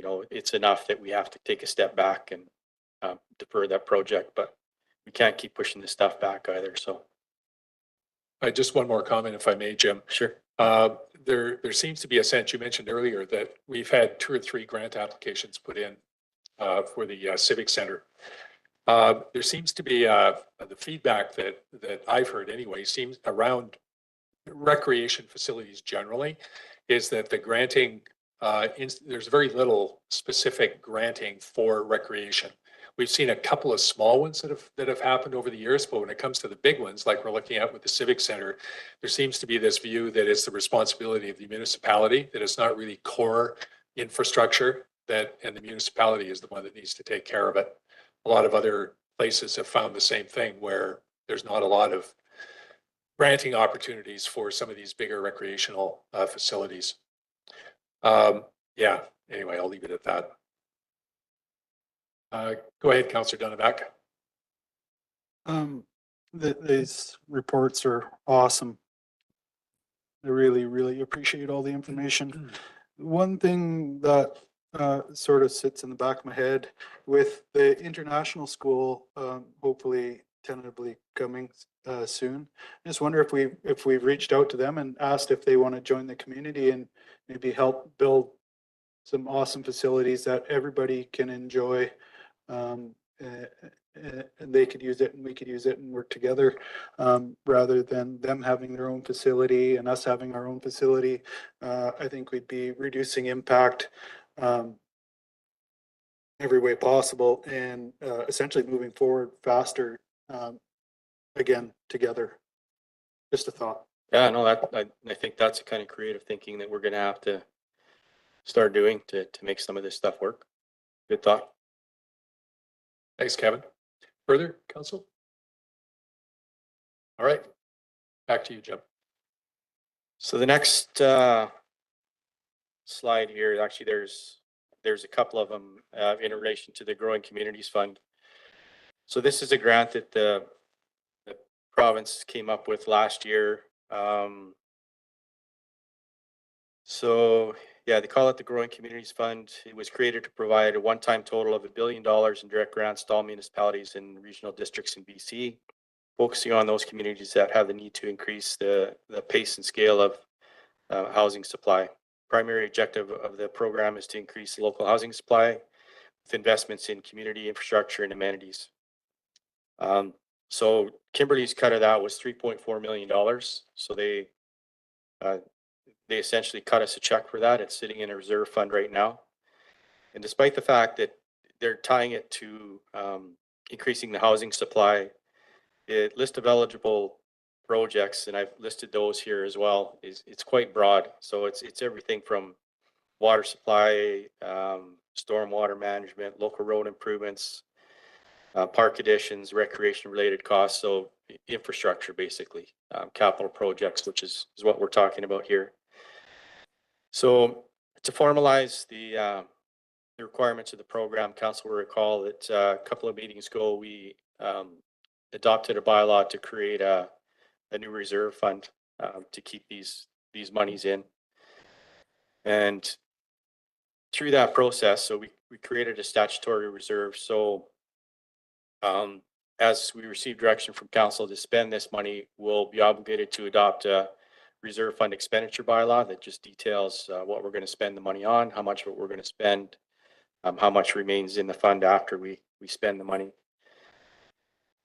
enough that we have to take a step back and defer that project, but we can't keep pushing this stuff back either. So. Just one more comment, if I may, Jim. Sure. There seems to be a sense, you mentioned earlier, that we've had 2 or 3 grant applications put in for the Civic Center. There seems to be the feedback that I've heard anyway, seems around recreation facilities generally, is that the granting, there's very little specific granting for recreation. We've seen a couple of small ones that have happened over the years, but when it comes to the big ones, like we're looking at with the Civic Center, there seems to be this view that it's the responsibility of the municipality, that it's not really core infrastructure, and the municipality is the one that needs to take care of it. A lot of other places have found the same thing, where there's not a lot of granting opportunities for some of these bigger recreational facilities. Yeah, anyway, I'll leave it at that. Go ahead, Councillor Dunavac. These reports are awesome. I really, really appreciate all the information. One thing that sort of sits in the back of my head with the international school, hopefully tentatively coming soon. I just wonder if we've reached out to them and asked if they want to join the community and maybe help build some awesome facilities that everybody can enjoy. And they could use it and we could use it and work together, rather than them having their own facility and us having our own facility. I think we'd be reducing impact every way possible and essentially moving forward faster, again, together. Just a thought. Yeah, no, I think that's the kind of creative thinking that we're going to have to start doing to make some of this stuff work. Good thought. Thanks, Kevin. Further, Council? All right, back to you, Jim. So the next slide here, actually, there's a couple of them in relation to the Growing Communities Fund. So this is a grant that the province came up with last year. So yeah, they call it the Growing Communities Fund. It was created to provide a one-time total of $1 billion in direct grants to all municipalities and regional districts in BC, focusing on those communities that have the need to increase the pace and scale of housing supply. Primary objective of the program is to increase local housing supply with investments in community infrastructure and amenities. So Kimberly's cut of that was $3.4 million. So they essentially cut us a check for that. It's sitting in a reserve fund right now. And despite the fact that they're tying it to increasing the housing supply, the list of eligible projects, and I've listed those here as well, it's quite broad. So it's everything from water supply, stormwater management, local road improvements, park additions, recreation related costs. So infrastructure, basically, capital projects, which is what we're talking about here. So to formalize the requirements of the program, council will recall that a couple of meetings ago, we adopted a bylaw to create a new reserve fund to keep these these monies in. And through that process, so we created a statutory reserve. So as we receive direction from council to spend this money, we'll be obligated to adopt a reserve fund expenditure bylaw that just details what we're going to spend the money on, how much of it we're going to spend, how much remains in the fund after we spend the money.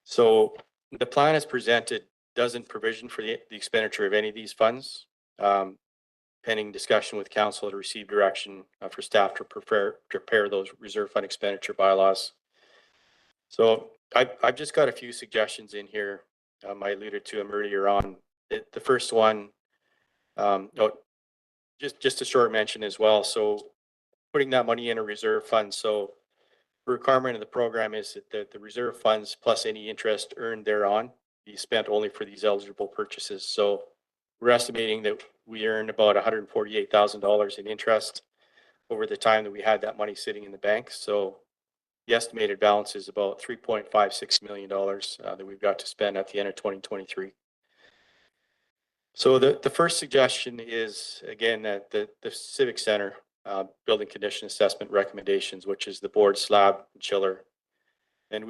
So the plan as presented doesn't provision for the expenditure of any of these funds. Pending discussion with council to receive direction for staff to prepare those reserve fund expenditure bylaws. So I've just got a few suggestions in here. I alluded to them earlier on. The first one, just a short mention as well. So putting that money in a reserve fund. So the requirement of the program is that the reserve funds plus any interest earned thereon be spent only for these eligible purchases. So we're estimating that we earned about $148,000 in interest over the time that we had that money sitting in the bank. So the estimated balance is about $3.56 million that we've got to spend at the end of 2023. So the first suggestion is, again, that the Civic Center building condition assessment recommendations, which is the board slab and chiller. And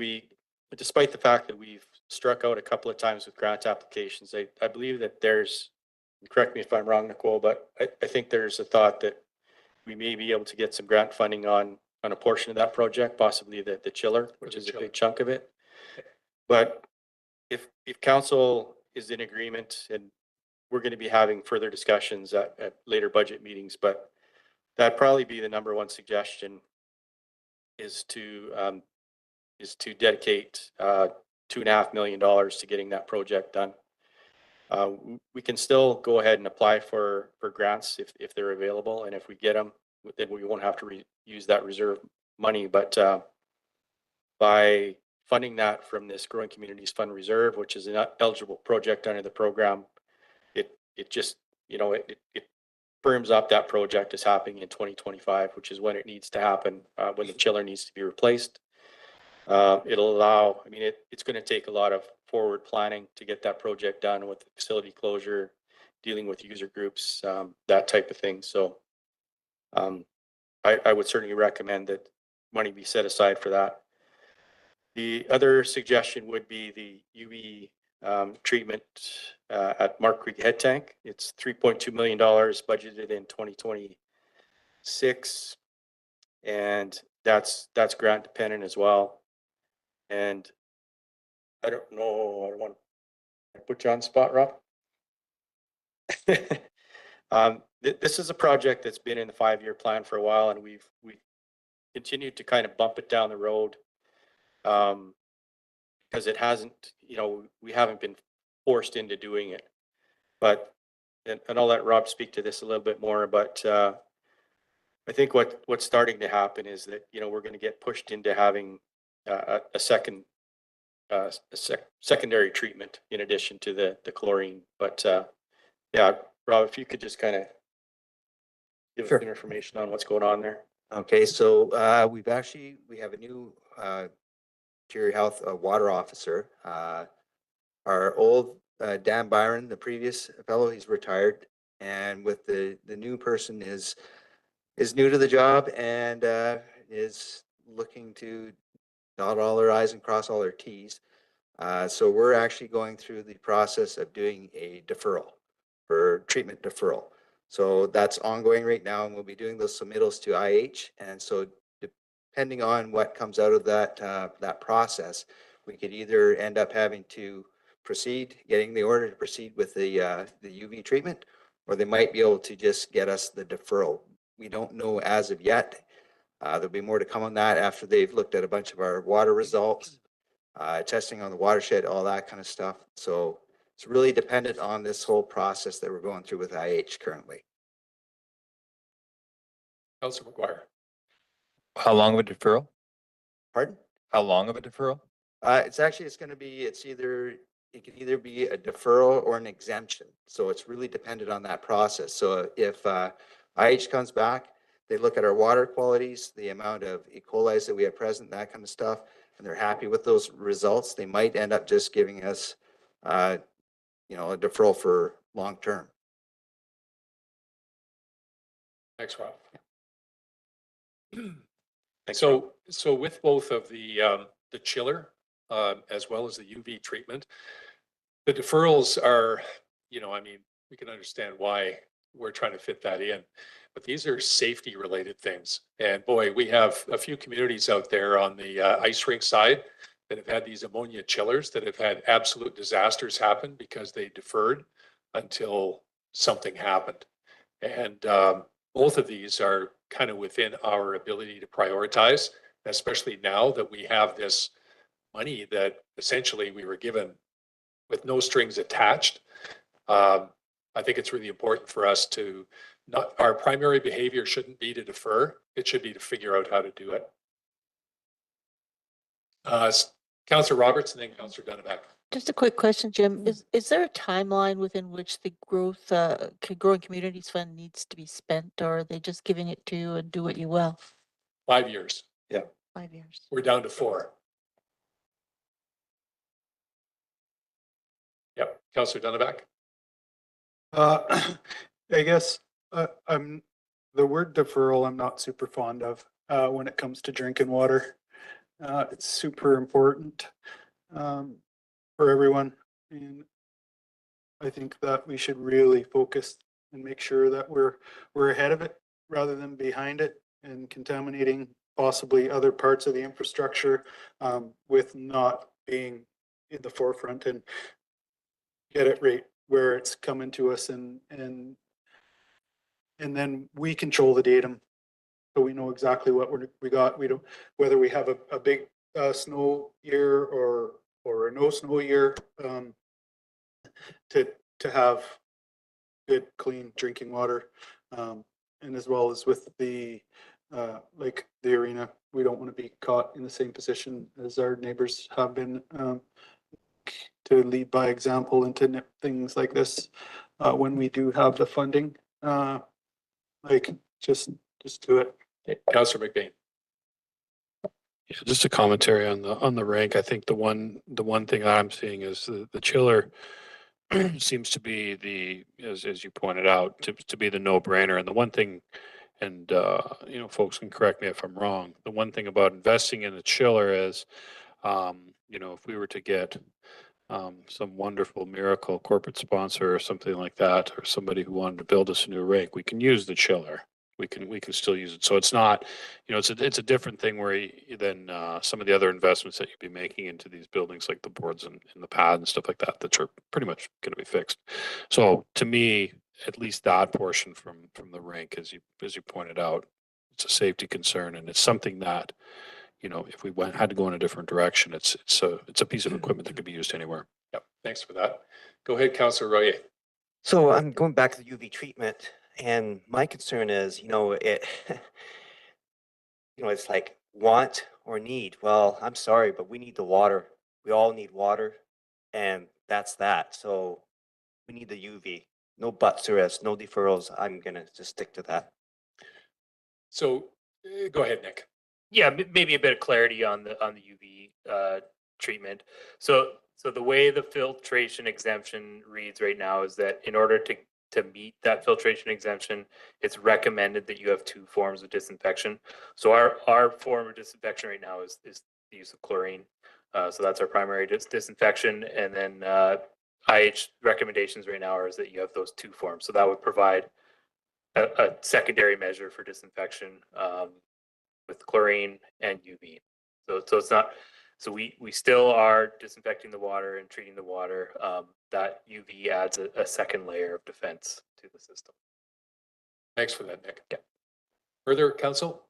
despite the fact that we've struck out a couple of times with grant applications, I believe that there's, correct me if I'm wrong, Nicole, but I think there's a thought that we may be able to get some grant funding on a portion of that project, possibly the chiller, which is a big chunk of it. But if council is in agreement, and we're going to be having further discussions at later budget meetings, but that'd probably be the number one suggestion, is to dedicate $2.5 million to getting that project done. We can still go ahead and apply for grants if they're available, and if we get them, then we won't have to use that reserve money. But by funding that from this Growing Communities Fund Reserve, which is an eligible project under the program, it just, it firms up that project is happening in 2025, which is when it needs to happen, when the chiller needs to be replaced. It'll allow, it's going to take a lot of forward planning to get that project done, with the facility closure, dealing with user groups, that type of thing. So I would certainly recommend that money be set aside for that. The other suggestion would be the UV treatment at Mark Creek Head Tank. It's $3.2 million budgeted in 2026, and that's grant dependent as well. And I don't know, I don't want to put you on the spot, Rob. This is a project that's been in the 5-year plan for a while, and we've continued to kind of bump it down the road, because it hasn't, we haven't been forced into doing it. But, and I'll let Rob speak to this a little bit more, but I think what's starting to happen is that, we're going to get pushed into having a secondary treatment in addition to the chlorine. But yeah, Rob, if you could just kind of give us some information on what's going on there. Okay, so we have a new Interior Health water officer. Our old Dan Byron, the previous fellow, he's retired, and with the new person is new to the job and is looking to dot all their I's and cross all their T's. So we're actually going through the process of doing a deferral for treatment deferral. So that's ongoing right now, and we'll be doing those submittals to IH. And so depending on what comes out of that process, we could either end up having to getting the order to proceed with the UV treatment, or they might be able to just get us the deferral. We don't know as of yet. There'll be more to come on that after they've looked at a bunch of our water results, testing on the watershed, all that kind of stuff. So it's really dependent on this whole process that we're going through with IH currently. Councilor McGuire. How long of a deferral? Pardon? How long of a deferral? It can either be a deferral or an exemption. So it's really dependent on that process. So if IH comes back, they look at our water qualities, the amount of E. coli that we have present, that kind of stuff, and they're happy with those results, they might end up just giving us, a deferral for long term. Thanks, Rob. Thanks, Rob. So with both of the chiller, as well as the UV treatment, the deferrals are, I mean, we can understand why we're trying to fit that in, but these are safety related things. And boy, we have a few communities out there on the ice rink side that have had these ammonia chillers that have had absolute disasters happen because they deferred until something happened. And both of these are kind of within our ability to prioritize, especially now that we have this money that essentially we were given with no strings attached. I think it's really important for us to not, our primary behavior shouldn't be to defer. It should be to figure out how to do it. Councillor Roberts and then Councillor Dunneback. Just a quick question, Jim. Is there a timeline within which the Growing Communities Fund needs to be spent, or are they just giving it to you and do what you will? 5 years. 5 years. We're down to 4. Yep. Councillor Dunneback. I guess I'm the word deferral I'm not super fond of when it comes to drinking water. It's super important for everyone, and I think that we should really focus and make sure that we're ahead of it rather than behind it and contaminating possibly other parts of the infrastructure with not being in the forefront and get it right where it's coming to us, and then we control the datum, so we know exactly what we got. We don't, whether we have a big snow year or a no snow year, to have good clean drinking water, and as well as with the like the arena, we don't want to be caught in the same position as our neighbors have been, to lead by example and to nip things like this when we do have the funding. Like just do it. Councillor McBain. Yeah, just a commentary on the rank. I think the one thing I'm seeing is the chiller seems to be as you pointed out, to be the no-brainer. And the one thing, and folks can correct me if I'm wrong, the one thing about investing in a chiller is, if we were to get some wonderful miracle corporate sponsor or something like that, or somebody who wanted to build us a new rink, we can use the chiller. We can still use it. So it's not, it's a different thing than some of the other investments that you'd be making into these buildings, like the boards and the pad and stuff like that, that are pretty much going to be fixed. So to me, at least that portion from the rink, as you pointed out, it's a safety concern, and it's something that, if we had to go in a different direction, it's a piece of equipment that could be used anywhere. Yep. Thanks for that. Go ahead, Councillor Royer. So I'm going back to the UV treatment, and my concern is, it, it's like want or need. Well, I'm sorry, but we need the water. We all need water, and that's that. So we need the UV. No buts or ifs, no deferrals. I'm gonna just stick to that. So go ahead, Nick. Yeah, maybe a bit of clarity on the UV treatment. So the way the filtration exemption reads right now is that in order to meet that filtration exemption, it's recommended that you have 2 forms of disinfection. So our form of disinfection right now is the use of chlorine. So that's our primary disinfection, and then IH recommendations right now is that you have those 2 forms. So that would provide a secondary measure for disinfection with chlorine and UV. So it's not, so we still are disinfecting the water and treating the water. That UV adds a second layer of defense to the system. Thanks for that, Nick. Yeah. Further, council?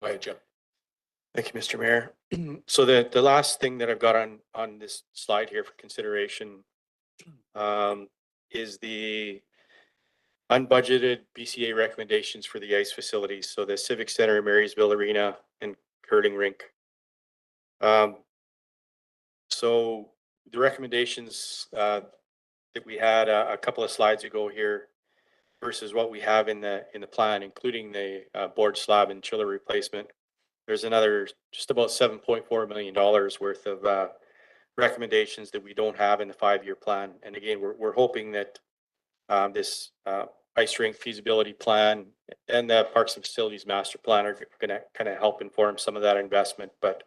Go ahead, Jim. Thank you, Mr. Mayor. So the last thing that I've got on this slide here for consideration is the unbudgeted BCA recommendations for the ice facilities. So the Civic Center, Marysville Arena, and curling rink. So the recommendations that we had a couple of slides ago here versus what we have in the plan, including the board slab and chiller replacement. There's another just about $7.4 million worth of recommendations that we don't have in the 5-year plan. And again, we're hoping that this ice rink feasibility plan and the Parks and Facilities Master Plan are gonna kind of help inform some of that investment, but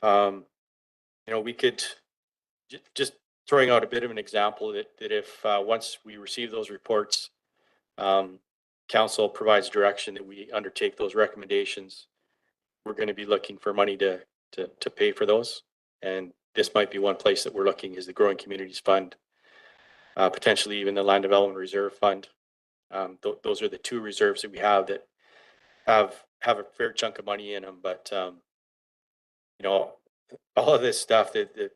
you know, we could just throwing out a bit of an example that if once we receive those reports, council provides direction that we undertake those recommendations, we're going to be looking for money to pay for those. And this might be one place that we're looking is the Growing Communities Fund, potentially even the Land Development Reserve Fund. Those are the two reserves that we have that have a fair chunk of money in them. But you know, all of this stuff, the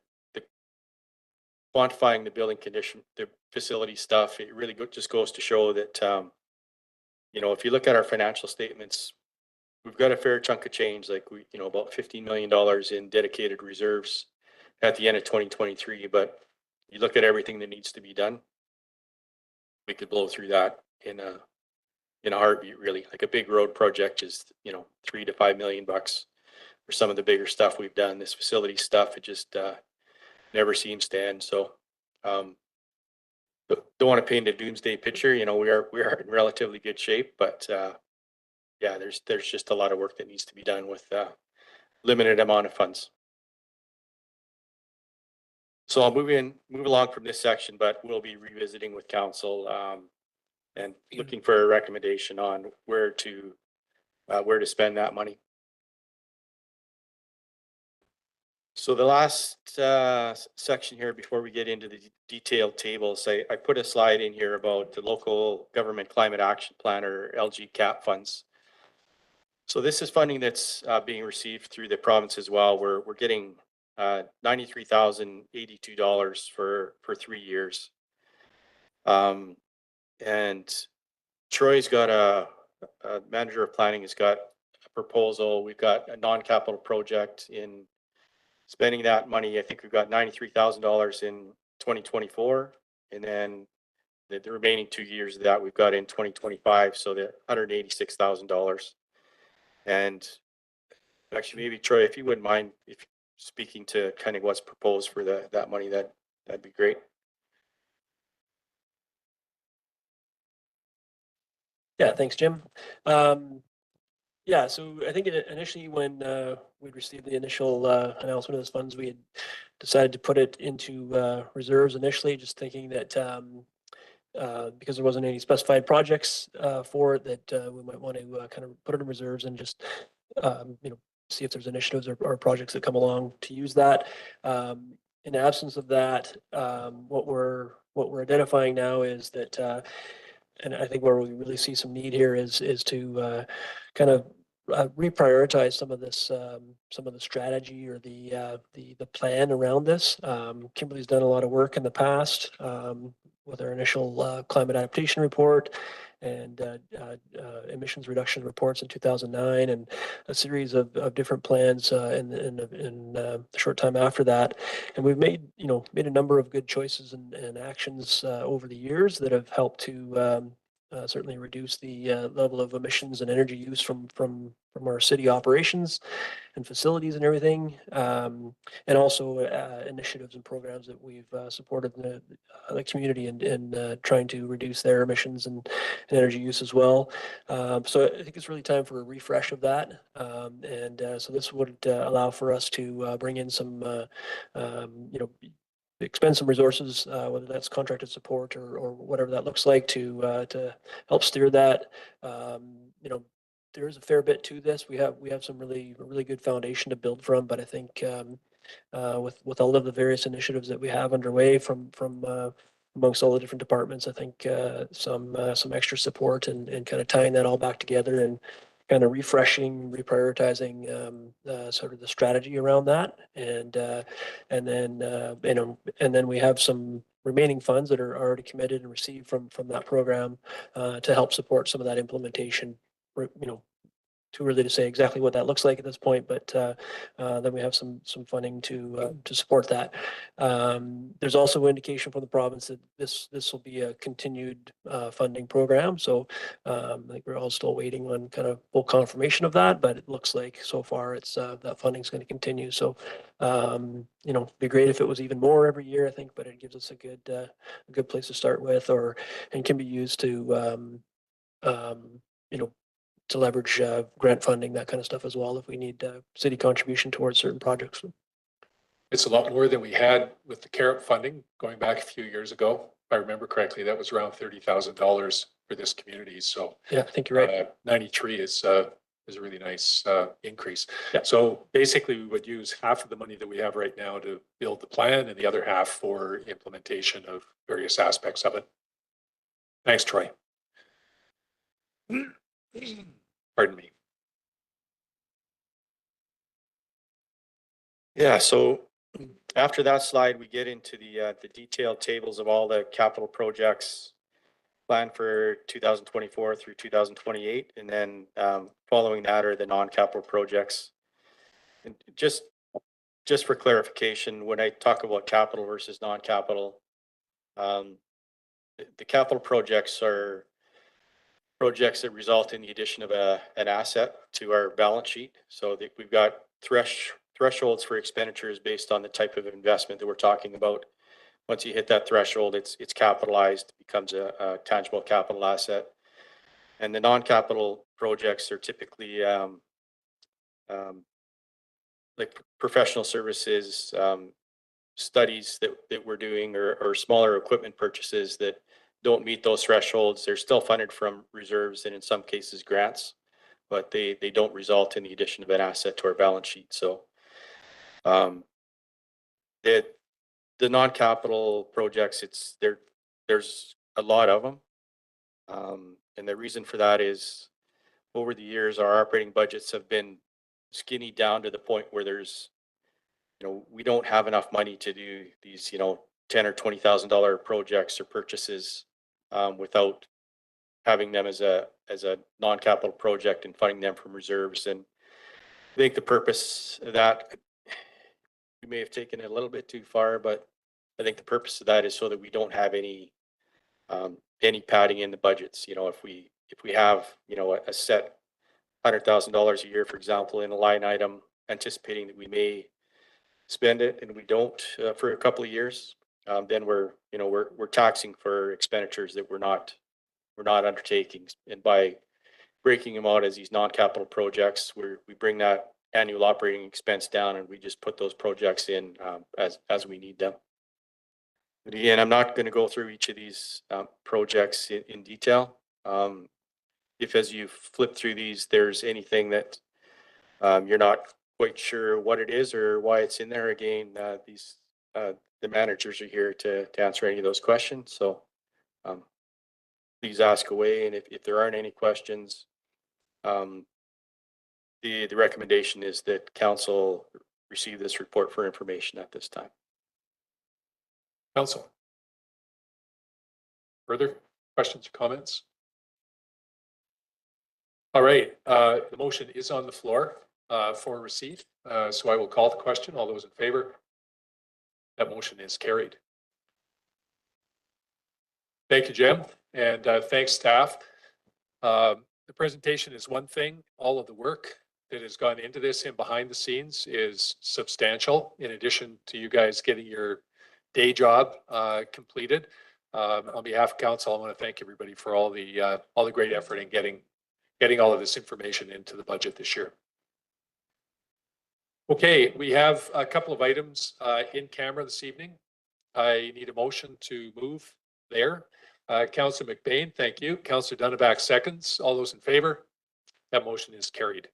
quantifying the building condition, the facility stuff, it really just goes to show that you know, if you look at our financial statements, we've got a fair chunk of change, like we, you know, about $15 million in dedicated reserves at the end of 2023. But you look at everything that needs to be done, we could blow through that in a heartbeat, really. Like a big road project is, you know, $3 to $5 million for some of the bigger stuff we've done. This facility stuff, it just never seems to end. So don't want to paint a doomsday picture. You know, we are in relatively good shape, but yeah, there's just a lot of work that needs to be done with limited amount of funds. So I'll move along from this section, but we'll be revisiting with council and looking for a recommendation on where to spend that money. So the last section here before we get into the detailed tables, I put a slide in here about the Local Government Climate Action Plan, or LGCAP funds. So this is funding that's being received through the province as well. We're getting $93,082 for 3 years. And Troy's got a manager of planning has got a proposal. We've got a non-capital project in spending that money. I think we've got $93,000 in 2024, and then the remaining 2 years of that we've got in 2025. So the $186,000. And actually, maybe Troy, if you wouldn't mind, if speaking to kind of what's proposed for that money, that'd be great. Yeah, thanks, Jim. Yeah, so I think initially when we received the initial announcement of those funds, we had decided to put it into reserves initially, just thinking that because there wasn't any specified projects for it, that we might want to kind of put it in reserves and just you know, see if there's initiatives or projects that come along to use that. In the absence of that, what we're identifying now is that and I think where we really see some need here is to kind of reprioritize some of this, some of the strategy or the plan around this. Kimberly's done a lot of work in the past with our initial climate adaptation report and emissions reduction reports in 2009, and a series of different plans in the short time after that. And we've made a number of good choices and actions over the years that have helped to certainly reduce the level of emissions and energy use from our city operations and facilities and everything, and also initiatives and programs that we've supported the community in trying to reduce their emissions and energy use as well. So I think it's really time for a refresh of that, and so this would allow for us to bring in some expend some resources, whether that's contracted support or whatever that looks like, to help steer that. There is a fair bit to this. We have some really good foundation to build from, but I think with all of the various initiatives that we have underway from amongst all the different departments, I think some extra support and kind of tying that all back together and kind of refreshing, reprioritizing sort of the strategy around that, and then we have some remaining funds that are already committed and received from that program to help support some of that implementation, too early to say exactly what that looks like at this point, but then we have some funding to support that. There's also indication from the province that this will be a continued funding program. So I think we're all still waiting on kind of full confirmation of that, but it looks like so far it's that funding's going to continue. So you know, it'd be great if it was even more every year, I think, but it gives us a good place to start with, and can be used to you know, to leverage grant funding, that kind of stuff as well, if we need city contribution towards certain projects. It's a lot more than we had with the CAREP funding going back a few years ago. If I remember correctly, that was around $30,000 for this community. So Yeah, I think you're right. 93 is a really nice increase. Yeah. So basically, we would use half of the money that we have right now to build the plan, and the other half for implementation of various aspects of it. Thanks, Troy. Pardon me. Yeah, so after that slide, we get into the detailed tables of all the capital projects planned for 2024 through 2028, and then following that are the non-capital projects. And just for clarification, when I talk about capital versus non-capital, the capital projects are projects that result in the addition of an asset to our balance sheet. So that we've got thresholds for expenditures based on the type of investment that we're talking about. Once you hit that threshold, it's capitalized, becomes a tangible capital asset. And the non-capital projects are typically like professional services, studies that we're doing, or smaller equipment purchases that don't meet those thresholds. They're still funded from reserves and in some cases grants, but they don't result in the addition of an asset to our balance sheet. So the non-capital projects, there's a lot of them. And the reason for that is over the years, our operating budgets have been skinny down to the point where there's, we don't have enough money to do these, $10,000 or $20,000 projects or purchases without having them as a non-capital project and funding them from reserves. And I think the purpose of that, we may have taken it a little bit too far, but I think the purpose of that is so that we don't have any padding in the budgets. If we have, a set $100,000 a year, for example, in a line item, anticipating that we may spend it and we don't for a couple of years, then we're taxing for expenditures that we're not undertaking. And by breaking them out as these non-capital projects, we bring that annual operating expense down, and we just put those projects in as we need them. But again, I'm not going to go through each of these projects in detail. If as you flip through these, there's anything that you're not quite sure what it is or why it's in there, again, the managers are here to answer any of those questions. So please ask away. And if there aren't any questions, the recommendation is that council receive this report for information at this time. Council. Further questions or comments? All right, the motion is on the floor for receipt. So I will call the question. All those in favor? That motion is carried. Thank you, Jim, and thanks, staff. The presentation is one thing. All of the work that has gone into this and behind the scenes is substantial. In addition to you guys getting your day job completed, on behalf of council, I want to thank everybody for all the great effort in getting all of this information into the budget this year. Okay, we have a couple of items in camera this evening. I need a motion to move there. Councillor McBain, thank you. Councillor Dunneback seconds. All those in favor? That motion is carried.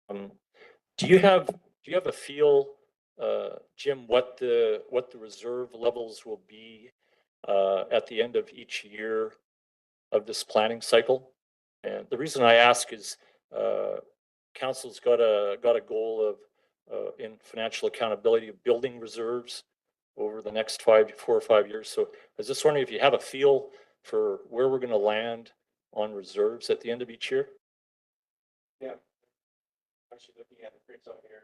Do you have a feel, Jim, what the reserve levels will be at the end of each year of this planning cycle? And the reason I ask is council's got a goal of in financial accountability of building reserves over the next 4 or 5 years. So I was just wondering if you have a feel for where we're going to land on reserves at the end of each year? Yeah. Actually looking at the prints out here.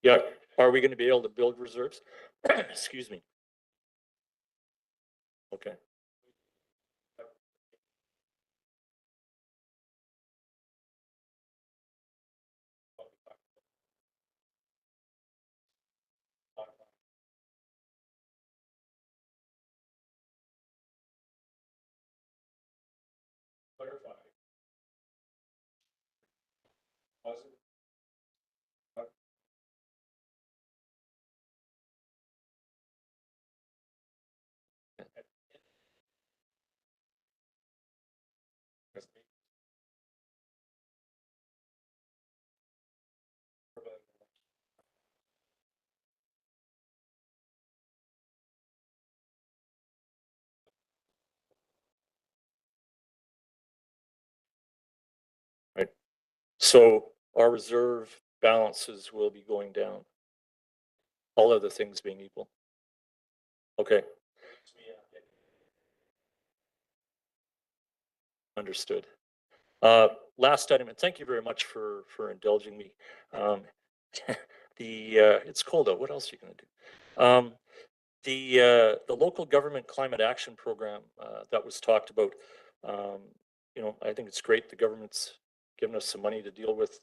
Yeah, are we going to be able to build reserves? Excuse me. Okay. Clarify. Positive. Right. So our reserve balances will be going down. All other things being equal. Okay. Understood. Last item, and thank you very much for indulging me. It's cold out. What else are you going to do? The local government climate action program that was talked about. I think it's great the government's given us some money to deal with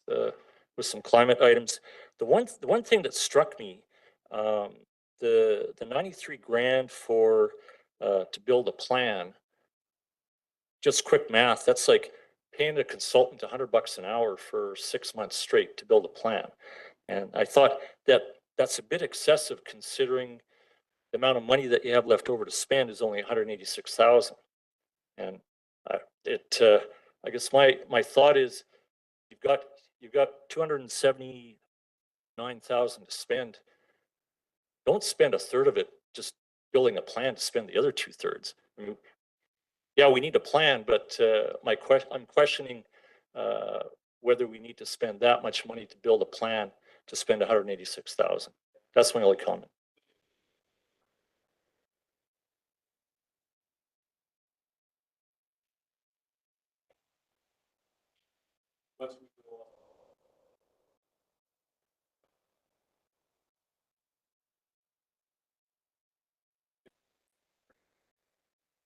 some climate items. The one thing that struck me, the 93 grand for to build a plan. Just quick math, that's like paying a consultant $100 an hour for 6 months straight to build a plan. And I thought that that's a bit excessive considering the amount of money that you have left over to spend is only 186,000. And I guess my thought is you've got 279,000 to spend. Don't spend a third of it just building a plan to spend the other 2/3. I mean, yeah, we need a plan, but I'm questioning whether we need to spend that much money to build a plan to spend 186,000. That's my only comment.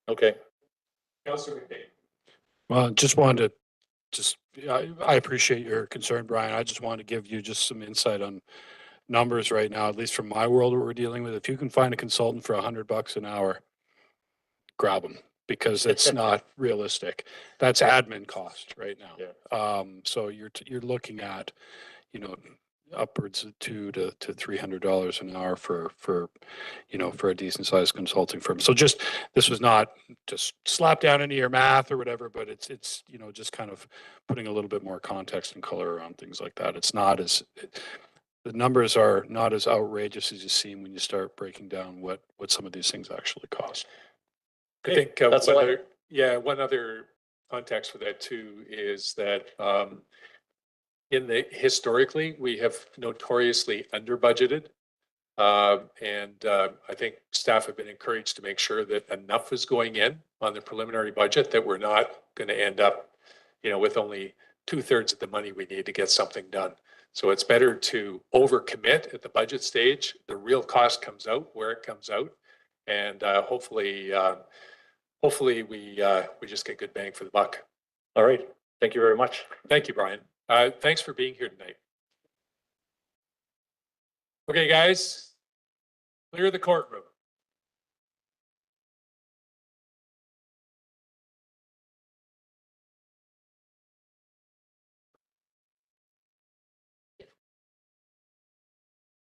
Okay. Councilor McDade. Well, just wanted to, I appreciate your concern, Brian. I just wanted to give you just some insight on numbers right now, at least from my world, what we're dealing with. If you can find a consultant for $100 an hour, grab them because it's not realistic. That's admin cost right now. Yeah. So you're looking at, upwards of $200 to $300 an hour for a decent sized consulting firm. So this was not just slap down into your math or whatever, but it's just kind of putting a little bit more context and color around things like that. The numbers are not as outrageous as you seem when you start breaking down what some of these things actually cost. I think that's all one other context for that too is that historically we have notoriously under budgeted, and I think staff have been encouraged to make sure that enough is going in on the preliminary budget that we're not going to end up, with only 2/3 of the money we need to get something done. So it's better to overcommit at the budget stage. The real cost comes out where it comes out, and hopefully we just get good bang for the buck. All right. Thank you very much. Thank you, Brian. Thanks for being here tonight. Okay, guys, clear the courtroom.